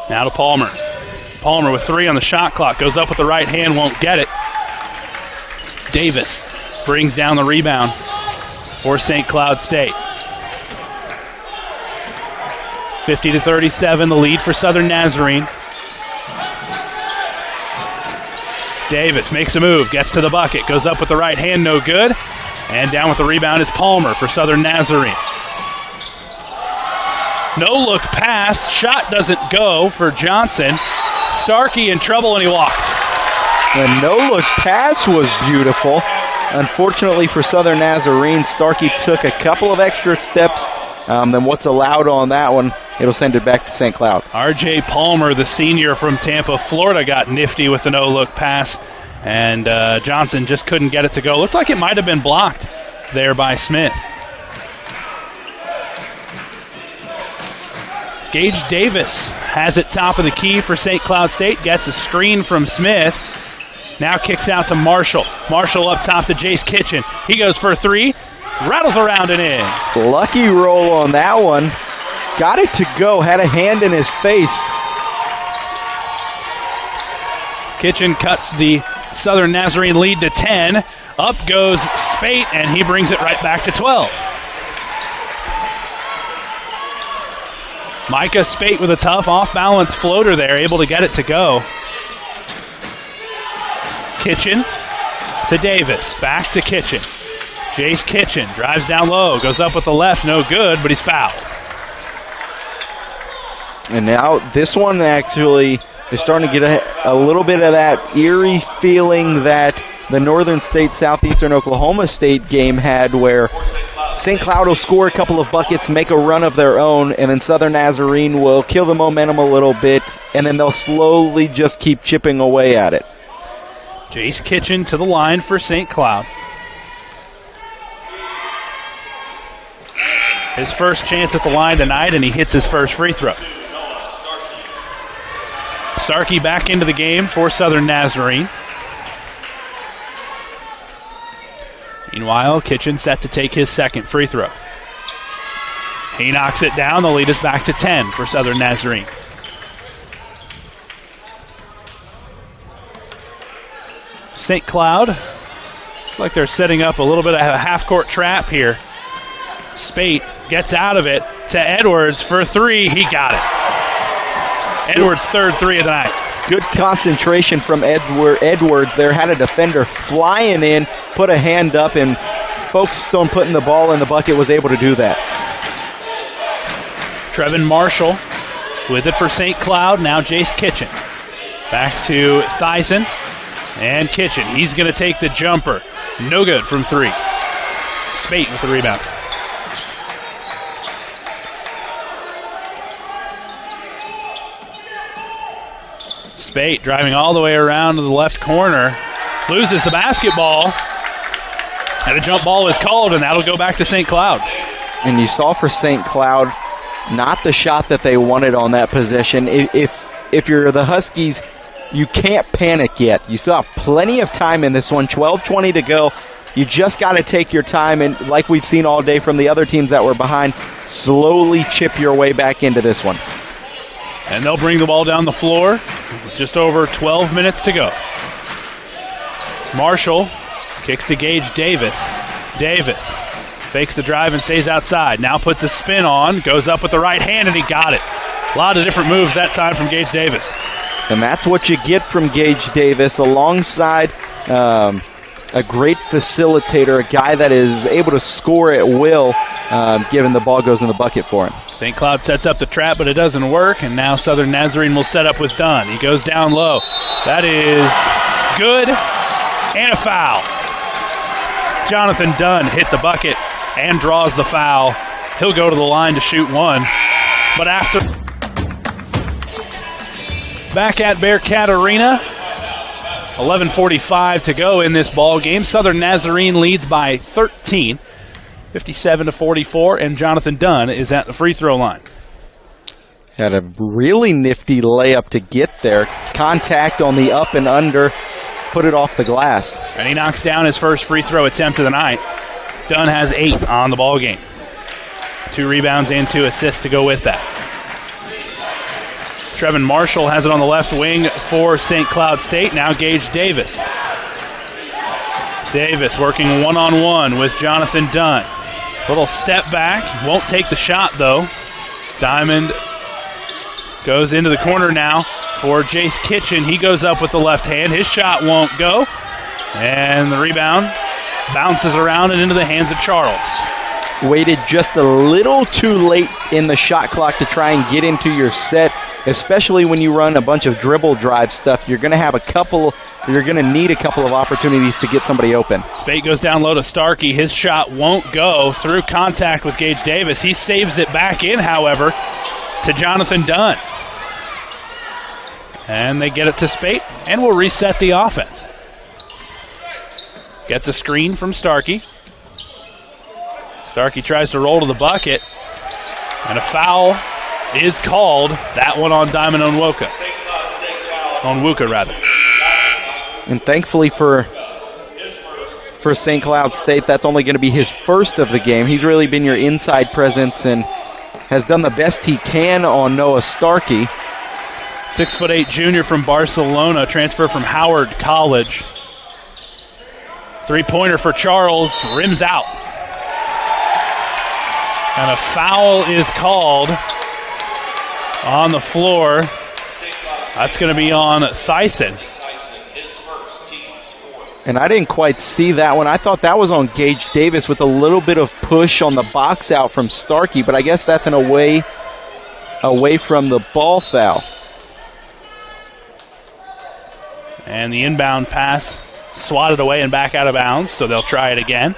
Now to Palmer. Palmer with 3 on the shot clock. Goes up with the right hand, won't get it. Davis brings down the rebound for St. Cloud State. 50-37, the lead for Southern Nazarene. Davis makes a move, gets to the bucket, goes up with the right hand, no good. And down with the rebound is Palmer for Southern Nazarene. No-look pass, shot doesn't go for Johnson. Starkey in trouble and he walked. The no-look pass was beautiful. Unfortunately for Southern Nazarene, Starkey took a couple of extra steps than what's allowed on that one. It'll send it back to St. Cloud. R.J. Palmer, the senior from Tampa, Florida, got nifty with the no-look pass, and Johnson just couldn't get it to go. Looked like it might have been blocked there by Smith. Gage Davis has it top of the key for St. Cloud State, gets a screen from Smith. Now kicks out to Marshall. Marshall up top to Jace Kitchen. He goes for 3. Rattles around and in. Lucky roll on that one. Got it to go. Had a hand in his face. Kitchen cuts the Southern Nazarene lead to 10. Up goes Spate, and he brings it right back to 12. Micah Spate with a tough off-balance floater there, able to get it to go. Kitchen to Davis. Back to Kitchen. Jace Kitchen drives down low, goes up with the left, no good, but he's fouled. And now this one actually is starting to get a little bit of that eerie feeling that the Northern State Southeastern Oklahoma State game had, where St. Cloud will score a couple of buckets, make a run of their own, and then Southern Nazarene will kill the momentum a little bit, and then they'll slowly just keep chipping away at it. Jace Kitchen to the line for St. Cloud. His first chance at the line tonight, and he hits his first free throw. Starkey back into the game for Southern Nazarene. Meanwhile, Kitchen set to take his second free throw. He knocks it down. The lead is back to 10 for Southern Nazarene. St. Cloud, looks like they're setting up a little bit of a half-court trap here. Spate gets out of it to Edwards for 3. He got it. Edwards' third 3 of the night. Good concentration from Edwards there. Had a defender flying in, put a hand up, and focused on putting the ball in the bucket, was able to do that. Trevin Marshall with it for St. Cloud. Now Jace Kitchen. Back to Theisen and Kitchen. He's going to take the jumper. No good from 3. Spate with the rebound. Spate driving all the way around to the left corner. Loses the basketball. And a jump ball is called, and that'll go back to St. Cloud. And you saw for St. Cloud, not the shot that they wanted on that possession. If you're the Huskies, you can't panic yet. You still have plenty of time in this one. 12:20 to go. You just got to take your time, and like we've seen all day from the other teams that were behind, slowly chip your way back into this one. And they'll bring the ball down the floor with just over 12 minutes to go. Marshall kicks to Gage Davis. Davis fakes the drive and stays outside. Now puts a spin on, goes up with the right hand, and he got it. A lot of different moves that time from Gage Davis. And that's what you get from Gage Davis alongside a great facilitator, a guy that is able to score at will, given the ball goes in the bucket for him. St. Cloud sets up the trap, but it doesn't work, and now Southern Nazarene will set up with Dunn. He goes down low. That is good, and a foul. Jonathan Dunn hit the bucket and draws the foul. He'll go to the line to shoot one, but after... Back at Bearcat Arena, 11:45 to go in this ball game. Southern Nazarene leads by 13, 57-44, and Jonathan Dunn is at the free throw line. Had a really nifty layup to get there. Contact on the up and under, put it off the glass. And he knocks down his first free throw attempt of the night. Dunn has 8 on the ball game. 2 rebounds and 2 assists to go with that. Trevin Marshall has it on the left wing for St. Cloud State. Now Gage Davis. Davis working one-on-one with Jonathan Dunn. Little step back. Won't take the shot, though. Diamond goes into the corner now for Jace Kitchen. He goes up with the left hand. His shot won't go. And the rebound bounces around and into the hands of Charles. Waited just a little too late in the shot clock to try and get into your set, especially when you run a bunch of dribble drive stuff. You're going to need a couple of opportunities to get somebody open. Spate goes down low to Starkey. His shot won't go through contact with Gage Davis. He saves it back in, however, to Jonathan Dunn. And they get it to Spate, and we'll reset the offense. Gets a screen from Starkey. Starkey tries to roll to the bucket, and a foul is called. That one on Diamond Onwuka. Onwuka, rather. And thankfully for St. Cloud State, that's only going to be his first of the game. He's really been your inside presence and has done the best he can on Noah Starkey. 6'8" junior from Barcelona, transfer from Howard College. Three-pointer for Charles, rims out. And a foul is called on the floor. That's going to be on Thyssen. And I didn't quite see that one. I thought that was on Gage Davis with a little bit of push on the box out from Starkey, but I guess that's an away from the ball foul. And the inbound pass swatted away and back out of bounds, so they'll try it again.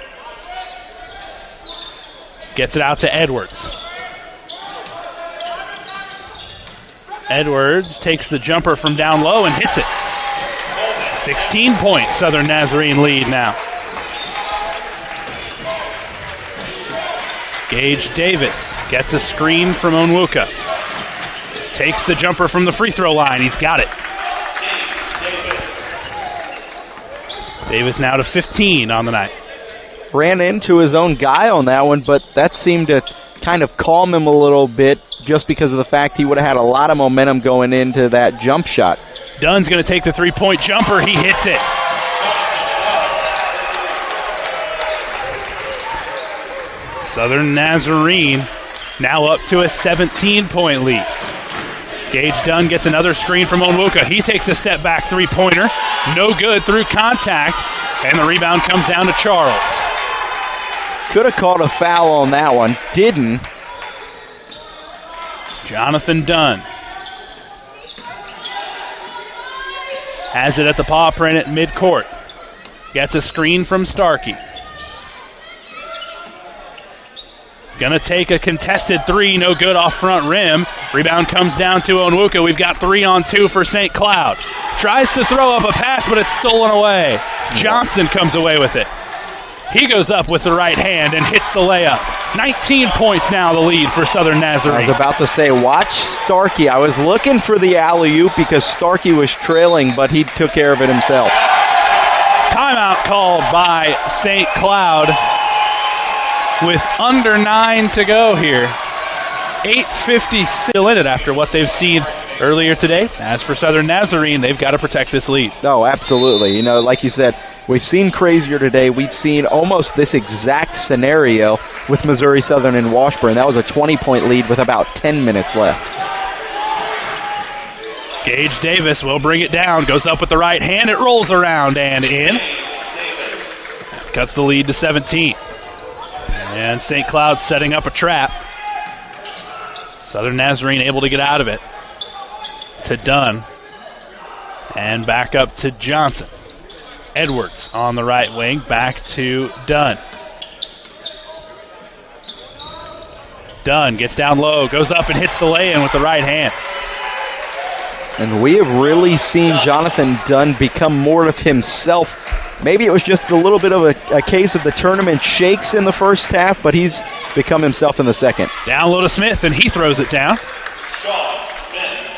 Gets it out to Edwards. Edwards takes the jumper from down low and hits it. 16-point Southern Nazarene lead now. Gage Davis gets a screen from Onwuka. Takes the jumper from the free throw line. He's got it. Davis now to 15 on the night. Ran into his own guy on that one, but that seemed to kind of calm him a little bit just because of the fact he would have had a lot of momentum going into that jump shot. Dunn's going to take the three-point jumper. He hits it. Southern Nazarene now up to a 17-point lead. Gage Dunn gets another screen from Onwuka. He takes a step back three-pointer. No good through contact, and the rebound comes down to Charles. Could have called a foul on that one. Didn't. Jonathan Dunn has it at the paw print at midcourt. Gets a screen from Starkey. Going to take a contested three, no good off front rim. Rebound comes down to Onwuka. We've got 3-on-2 for St. Cloud. Tries to throw up a pass, but it's stolen away. Johnson comes away with it. He goes up with the right hand and hits the layup. 19 points now, the lead for Southern Nazarene. I was about to say, watch Starkey. I was looking for the alley-oop because Starkey was trailing, but he took care of it himself. Timeout called by St. Cloud with under 9 to go here. 8:50 still in it after what they've seen earlier today. As for Southern Nazarene, they've got to protect this lead. Oh, absolutely. You know, like you said, we've seen crazier today. We've seen almost this exact scenario with Missouri Southern and Washburn. That was a 20-point lead with about 10 minutes left. Gage Davis will bring it down. Goes up with the right hand. It rolls around and in. Cuts the lead to 17. And St. Cloud setting up a trap. Southern Nazarene able to get out of it. To Dunn. And back up to Johnson. Edwards on the right wing. Back to Dunn. Dunn gets down low. Goes up and hits the lay-in with the right hand. And we have really seen Jonathan Dunn become more of himself. Maybe it was just a little bit of a case of the tournament shakes in the first half, but he's become himself in the second. Down low to Smith, and he throws it down.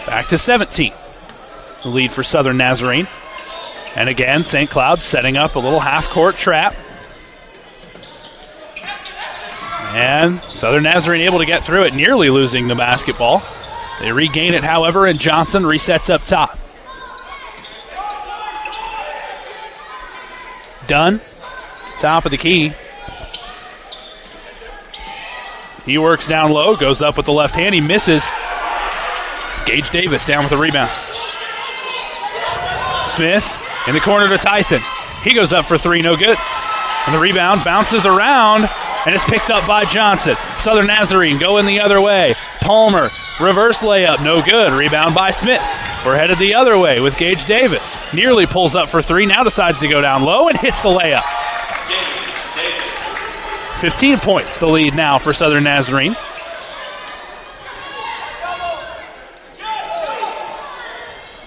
Back to 17. The lead for Southern Nazarene. And again, St. Cloud setting up a little half-court trap. And Southern Nazarene able to get through it, nearly losing the basketball. They regain it, however, and Johnson resets up top. Dunn, top of the key. He works down low, goes up with the left hand. He misses. Gage Davis down with the rebound. Smith in the corner to Tyson. He goes up for three, no good. And the rebound bounces around, and it's picked up by Johnson. Southern Nazarene going the other way. Palmer, reverse layup, no good. Rebound by Smith. We're headed the other way with Gage Davis. Nearly pulls up for three, now decides to go down low and hits the layup. 15 points, the lead now for Southern Nazarene.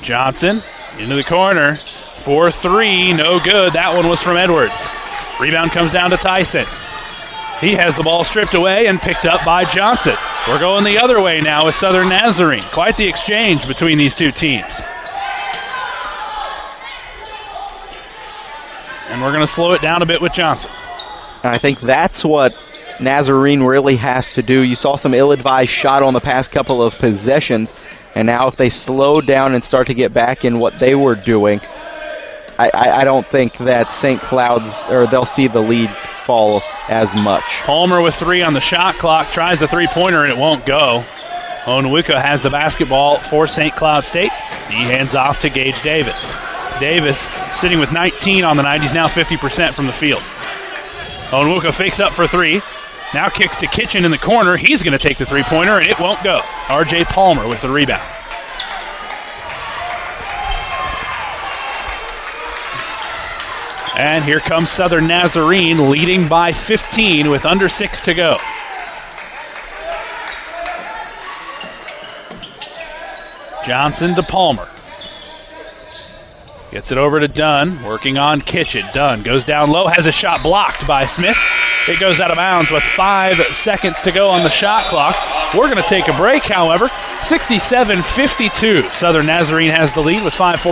Johnson into the corner for three, no good. That one was from Edwards. Rebound comes down to Tyson. He has the ball stripped away and picked up by Johnson. We're going the other way now with Southern Nazarene. Quite the exchange between these two teams. And we're going to slow it down a bit with Johnson. I think that's what Nazarene really has to do. You saw some ill-advised shot on the past couple of possessions, and now if they slow down and start to get back in what they were doing, I don't think that St. Cloud's, or they'll see the lead fall as much. Palmer with three on the shot clock, tries the three-pointer and it won't go. Onwuka has the basketball for St. Cloud State. He hands off to Gage Davis. Davis sitting with 19 on the night. He's now 50% from the field. Onwuka fakes up for three. Now kicks to Kitchen in the corner. He's going to take the three-pointer and it won't go. R.J. Palmer with the rebound. And here comes Southern Nazarene leading by 15 with under 6 to go. Johnson to Palmer. Gets it over to Dunn, working on Kitchen. Dunn goes down low, has a shot blocked by Smith. It goes out of bounds with 5 seconds to go on the shot clock. We're going to take a break, however. 67-52. Southern Nazarene has the lead with 5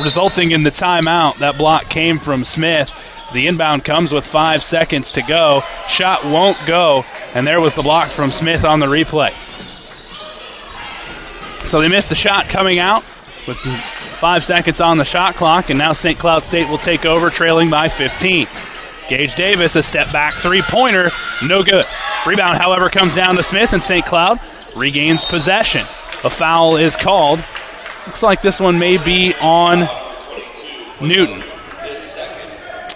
resulting in the timeout. That block came from Smith. The inbound comes with 5 seconds to go. Shot won't go, and there was the block from Smith on the replay. So they missed the shot coming out with 5 seconds on the shot clock, and now St. Cloud State will take over, trailing by 15. Gage Davis, a step back three-pointer, no good. Rebound, however, comes down to Smith, and St. Cloud regains possession. A foul is called. Looks like this one may be on Newton.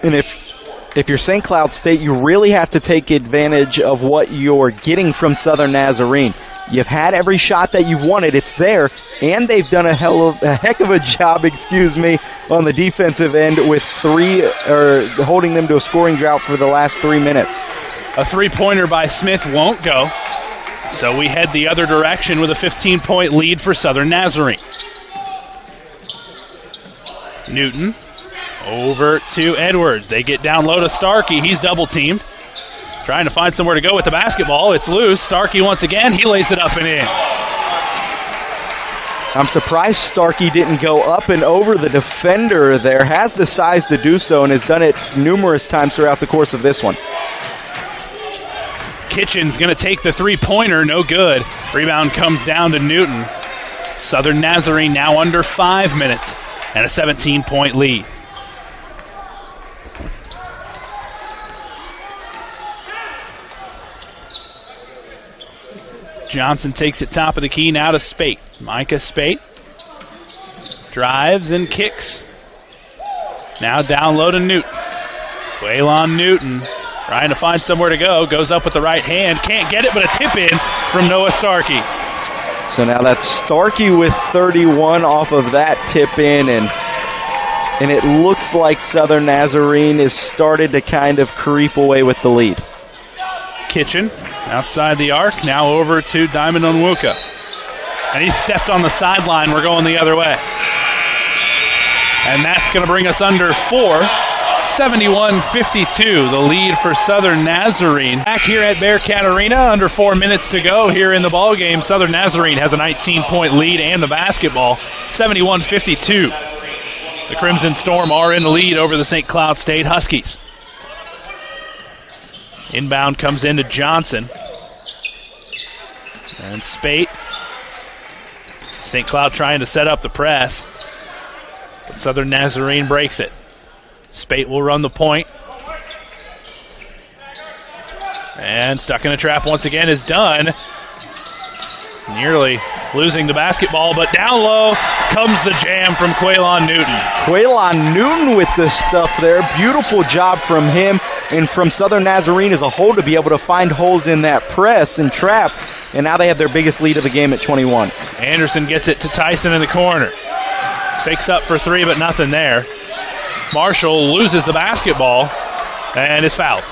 And if you're St. Cloud State, you really have to take advantage of what you're getting from Southern Nazarene. You've had every shot that you've wanted. It's there, and they've done a heck of a job, on the defensive end with holding them to a scoring drought for the last 3 minutes. A three-pointer by Smith won't go. So we head the other direction with a 15-point lead for Southern Nazarene. Newton over to Edwards. They get down low to Starkey. He's double-teamed. Trying to find somewhere to go with the basketball. It's loose. Starkey once again. He lays it up and in. I'm surprised Starkey didn't go up and over the defender there. Has the size to do so and has done it numerous times throughout the course of this one. Kitchen's going to take the three-pointer. No good. Rebound comes down to Newton. Southern Nazarene now under 5 minutes and a 17-point lead. Johnson takes it top of the key now to Spate. Micah Spate drives and kicks. Now down low to Newton. Waylon Newton trying to find somewhere to go. Goes up with the right hand. Can't get it, but a tip in from Noah Starkey. So now that's Starkey with 31 off of that tip in, and it looks like Southern Nazarene has started to kind of creep away with the lead. Kitchen outside the arc, now over to Diamond Onwuka. And he stepped on the sideline. We're going the other way. And that's going to bring us under 4. 71-52, the lead for Southern Nazarene. Back here at Bearcat Arena, under 4 minutes to go here in the ballgame. Southern Nazarene has a 19-point lead and the basketball, 71-52. The Crimson Storm are in the lead over the St. Cloud State Huskies. Inbound comes into Johnson. And Spate. St. Cloud trying to set up the press. But Southern Nazarene breaks it. Spate will run the point. And stuck in a trap once again is done. Nearly losing the basketball, but down low comes the jam from Quaylon Newton. Quaylon Newton with the stuff there. Beautiful job from him and from Southern Nazarene as a whole to be able to find holes in that press and trap. And now they have their biggest lead of the game at 21. Anderson gets it to Tyson in the corner. Fakes up for three, but nothing there. Marshall loses the basketball and is fouled.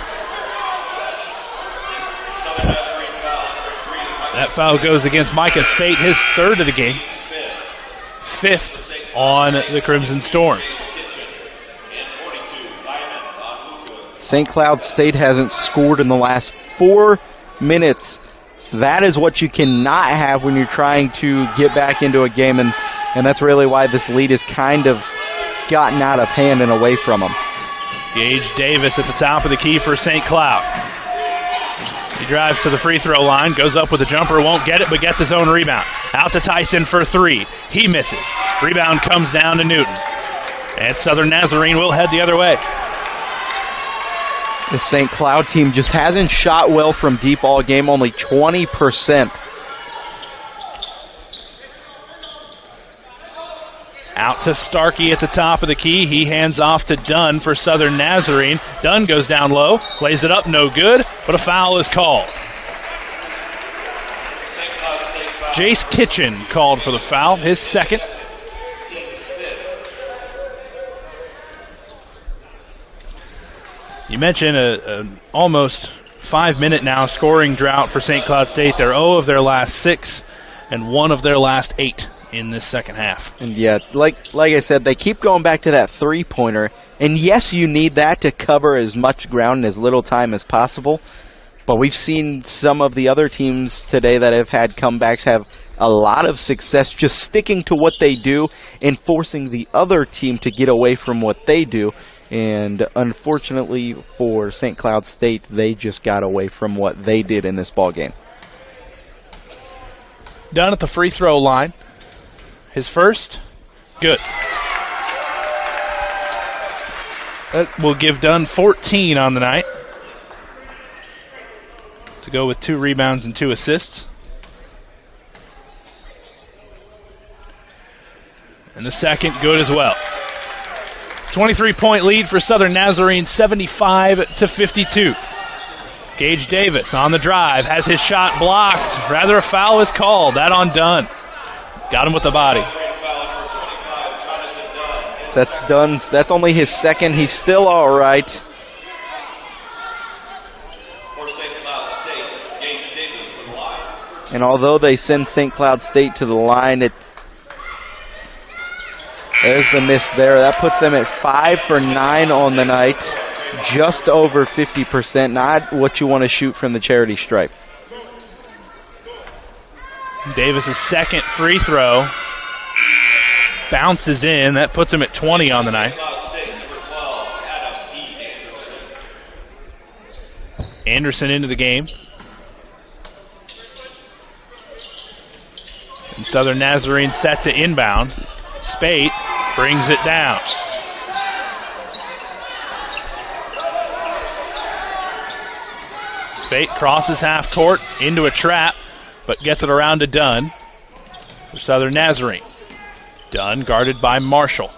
That foul goes against Micah Spate, his third of the game. 5th on the Crimson Storm. St. Cloud State hasn't scored in the last 4 minutes. That is what you cannot have when you're trying to get back into a game, and that's really why this lead is kind of gotten out of hand and away from them. Gage Davis at the top of the key for St. Cloud. He drives to the free throw line, goes up with a jumper, won't get it, but gets his own rebound. Out to Tyson for three. He misses. Rebound comes down to Newton. And Southern Nazarene will head the other way. The St. Cloud team just hasn't shot well from deep all game, only 20%. Out to Starkey at the top of the key. He hands off to Dunn for Southern Nazarene. Dunn goes down low, lays it up, no good, but a foul is called. Jace Kitchen called for the foul, his second. You mentioned an almost 5 minute now scoring drought for St. Cloud State. They're 0 of their last 6 and 1 of their last 8 in this second half. And yeah, like I said, they keep going back to that three-pointer. And yes, you need that to cover as much ground in as little time as possible. But we've seen some of the other teams today that have had comebacks have a lot of success just sticking to what they do and forcing the other team to get away from what they do. And unfortunately for St. Cloud State, they just got away from what they did in this ballgame. Dunn at the free throw line. His first, good. That will give Dunn 14 on the night. To go with 2 rebounds and 2 assists. And the second, good as well. 23-point lead for Southern Nazarene, 75-52. Gage Davis on the drive, has his shot blocked. Rather, a foul is called. That on Dunn. Got him with the body. That's Dunn's. That's only his second. He's still all right. And although they send St. Cloud State to the line, there's the miss there. That puts them at 5 for 9 on the night, just over 50%. Not what you want to shoot from the charity stripe. Davis's second free throw bounces in. That puts him at 20 on the night. Anderson into the game. And Southern Nazarene sets it inbound. Spate brings it down. Spate crosses half court into a trap, but gets it around to Dunn for Southern Nazarene. Dunn guarded by Marshall.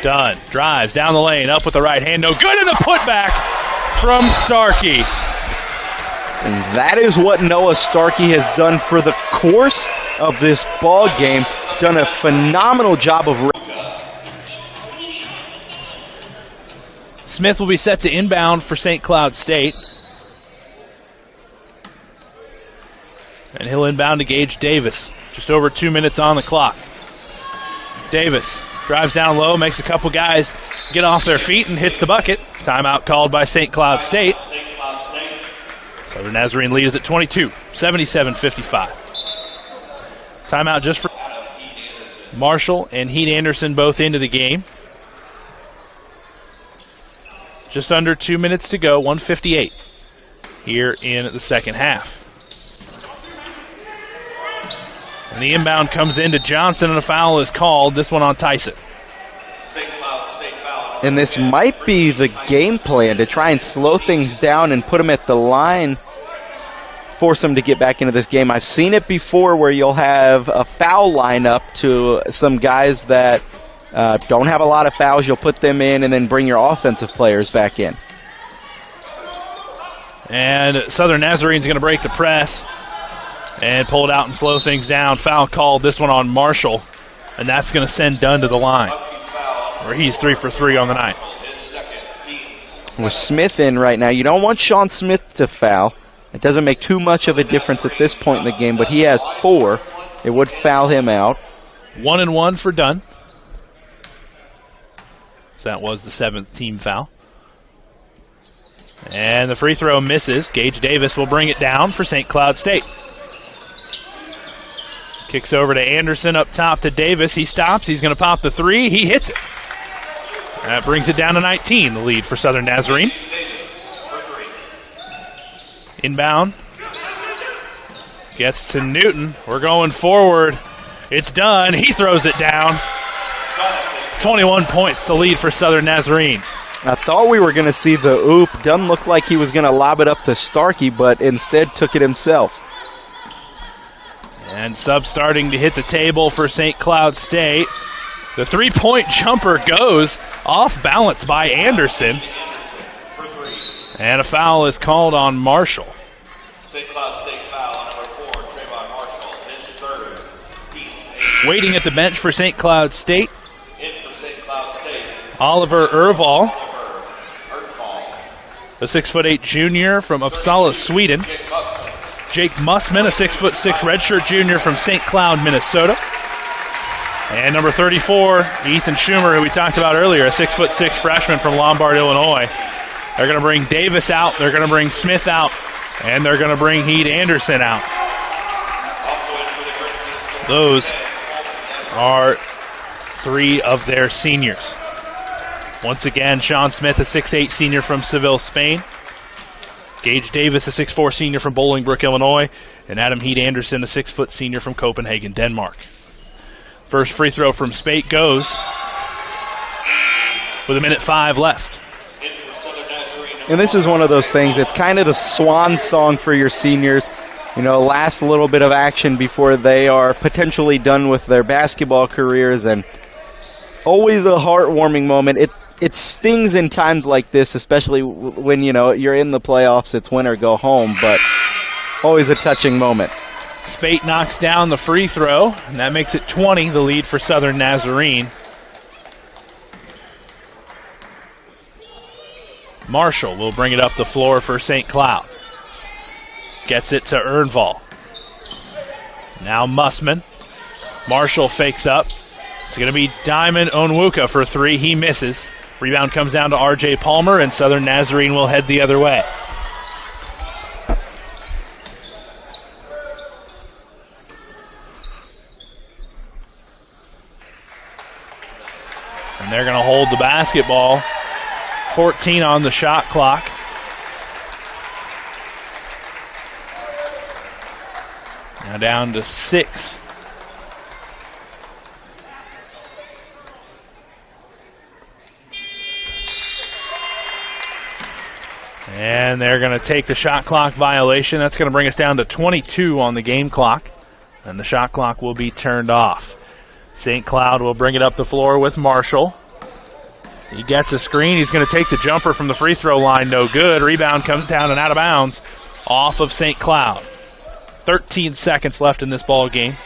Dunn drives down the lane, up with the right hand, no good, and the putback from Starkey. And that is what Noah Starkey has done for the course of this ball game. Done a phenomenal job of. Smith will be set to inbound for St. Cloud State. And he'll inbound to Gage Davis. Just over 2 minutes on the clock. Davis drives down low, makes a couple guys get off their feet and hits the bucket. Timeout called by St. Cloud State. Southern Nazarene lead is at 22, 77-55. Timeout just for Marshall and Heat Anderson both into the game. Just under 2 minutes to go, 1:58 here in the second half. And the inbound comes into Johnson and a foul is called, this one on Tyson. And this might be the game plan to try and slow things down and put them at the line, force them to get back into this game. I've seen it before where you'll have a foul lineup to some guys that don't have a lot of fouls. You'll put them in and then bring your offensive players back in. And Southern Nazarene's going to break the press and pull it out and slow things down. Foul called, this one on Marshall, and that's going to send Dunn to the line, where he's 3 for 3 on the night. With Smith in right now, you don't want Sean Smith to foul. It doesn't make too much of a difference at this point in the game, but he has 4. It would foul him out. 1-1 for Dunn. So that was the 7th team foul. And the free throw misses. Gage Davis will bring it down for St. Cloud State. Kicks over to Anderson, up top to Davis. He stops. He's going to pop the 3. He hits it. That brings it down to 19, the lead for Southern Nazarene. Inbound. Gets to Newton. We're going forward. It's done. He throws it down. 21 points, the lead for Southern Nazarene. I thought we were going to see the oop. Dunn looked like he was going to lob it up to Starkey, but instead took it himself. And sub starting to hit the table for St. Cloud State. The 3-point jumper goes off balance by Anderson. And a foul is called on Marshall. St. Cloud State foul on number 4, Trayvon Marshall, his 3rd, team's 8th. Waiting at the bench for St. Cloud State. In for St. Cloud State, Oliver Erval, the 6'8" junior from Uppsala, Sweden. Jake Mussman, a 6'6" redshirt junior from St. Cloud, Minnesota. And number 34, Ethan Schumer, who we talked about earlier, a 6'6" freshman from Lombard, Illinois. They're going to bring Davis out, they're going to bring Smith out, and they're going to bring Heat Anderson out. Those are 3 of their seniors. Once again, Sean Smith, a 6'8" senior from Seville, Spain. Gage Davis, a 6'4" senior from Bolingbrook, Illinois. And Adam Heat Anderson, a 6' senior from Copenhagen, Denmark. First free throw from Spate goes with 1:05 left. And this is one of those things, it's kind of the swan song for your seniors. You know, last little bit of action before they are potentially done with their basketball careers, and always a heartwarming moment. It stings in times like this, especially when, you know, you're in the playoffs, it's win or go home, but always a touching moment. Spate knocks down the free throw, and that makes it 20, the lead for Southern Nazarene. Marshall will bring it up the floor for St. Cloud. Gets it to Ernval. Now Mussman. Marshall fakes up. It's going to be Diamond Onwuka for three. He misses. Rebound comes down to R.J. Palmer, and Southern Nazarene will head the other way. And they're going to hold the basketball. 14 on the shot clock. Now down to 6. And they're going to take the shot clock violation. That's going to bring us down to 22 on the game clock. And the shot clock will be turned off. St. Cloud will bring it up the floor with Marshall. He gets a screen. He's going to take the jumper from the free throw line. No good. Rebound comes down and out of bounds off of St. Cloud. 13 seconds left in this ball game.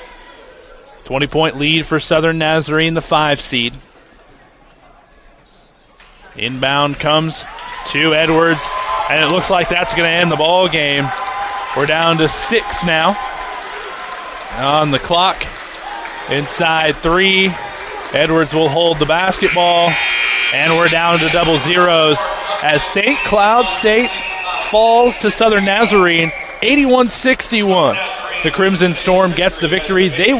20-point lead for Southern Nazarene, the 5 seed. Inbound comes to Edwards, and it looks like that's going to end the ball game. We're down to 6 now on the clock. Inside 3. Edwards will hold the basketball, and we're down to double zeros as St. Cloud State falls to Southern Nazarene 81-61. The Crimson Storm gets the victory. They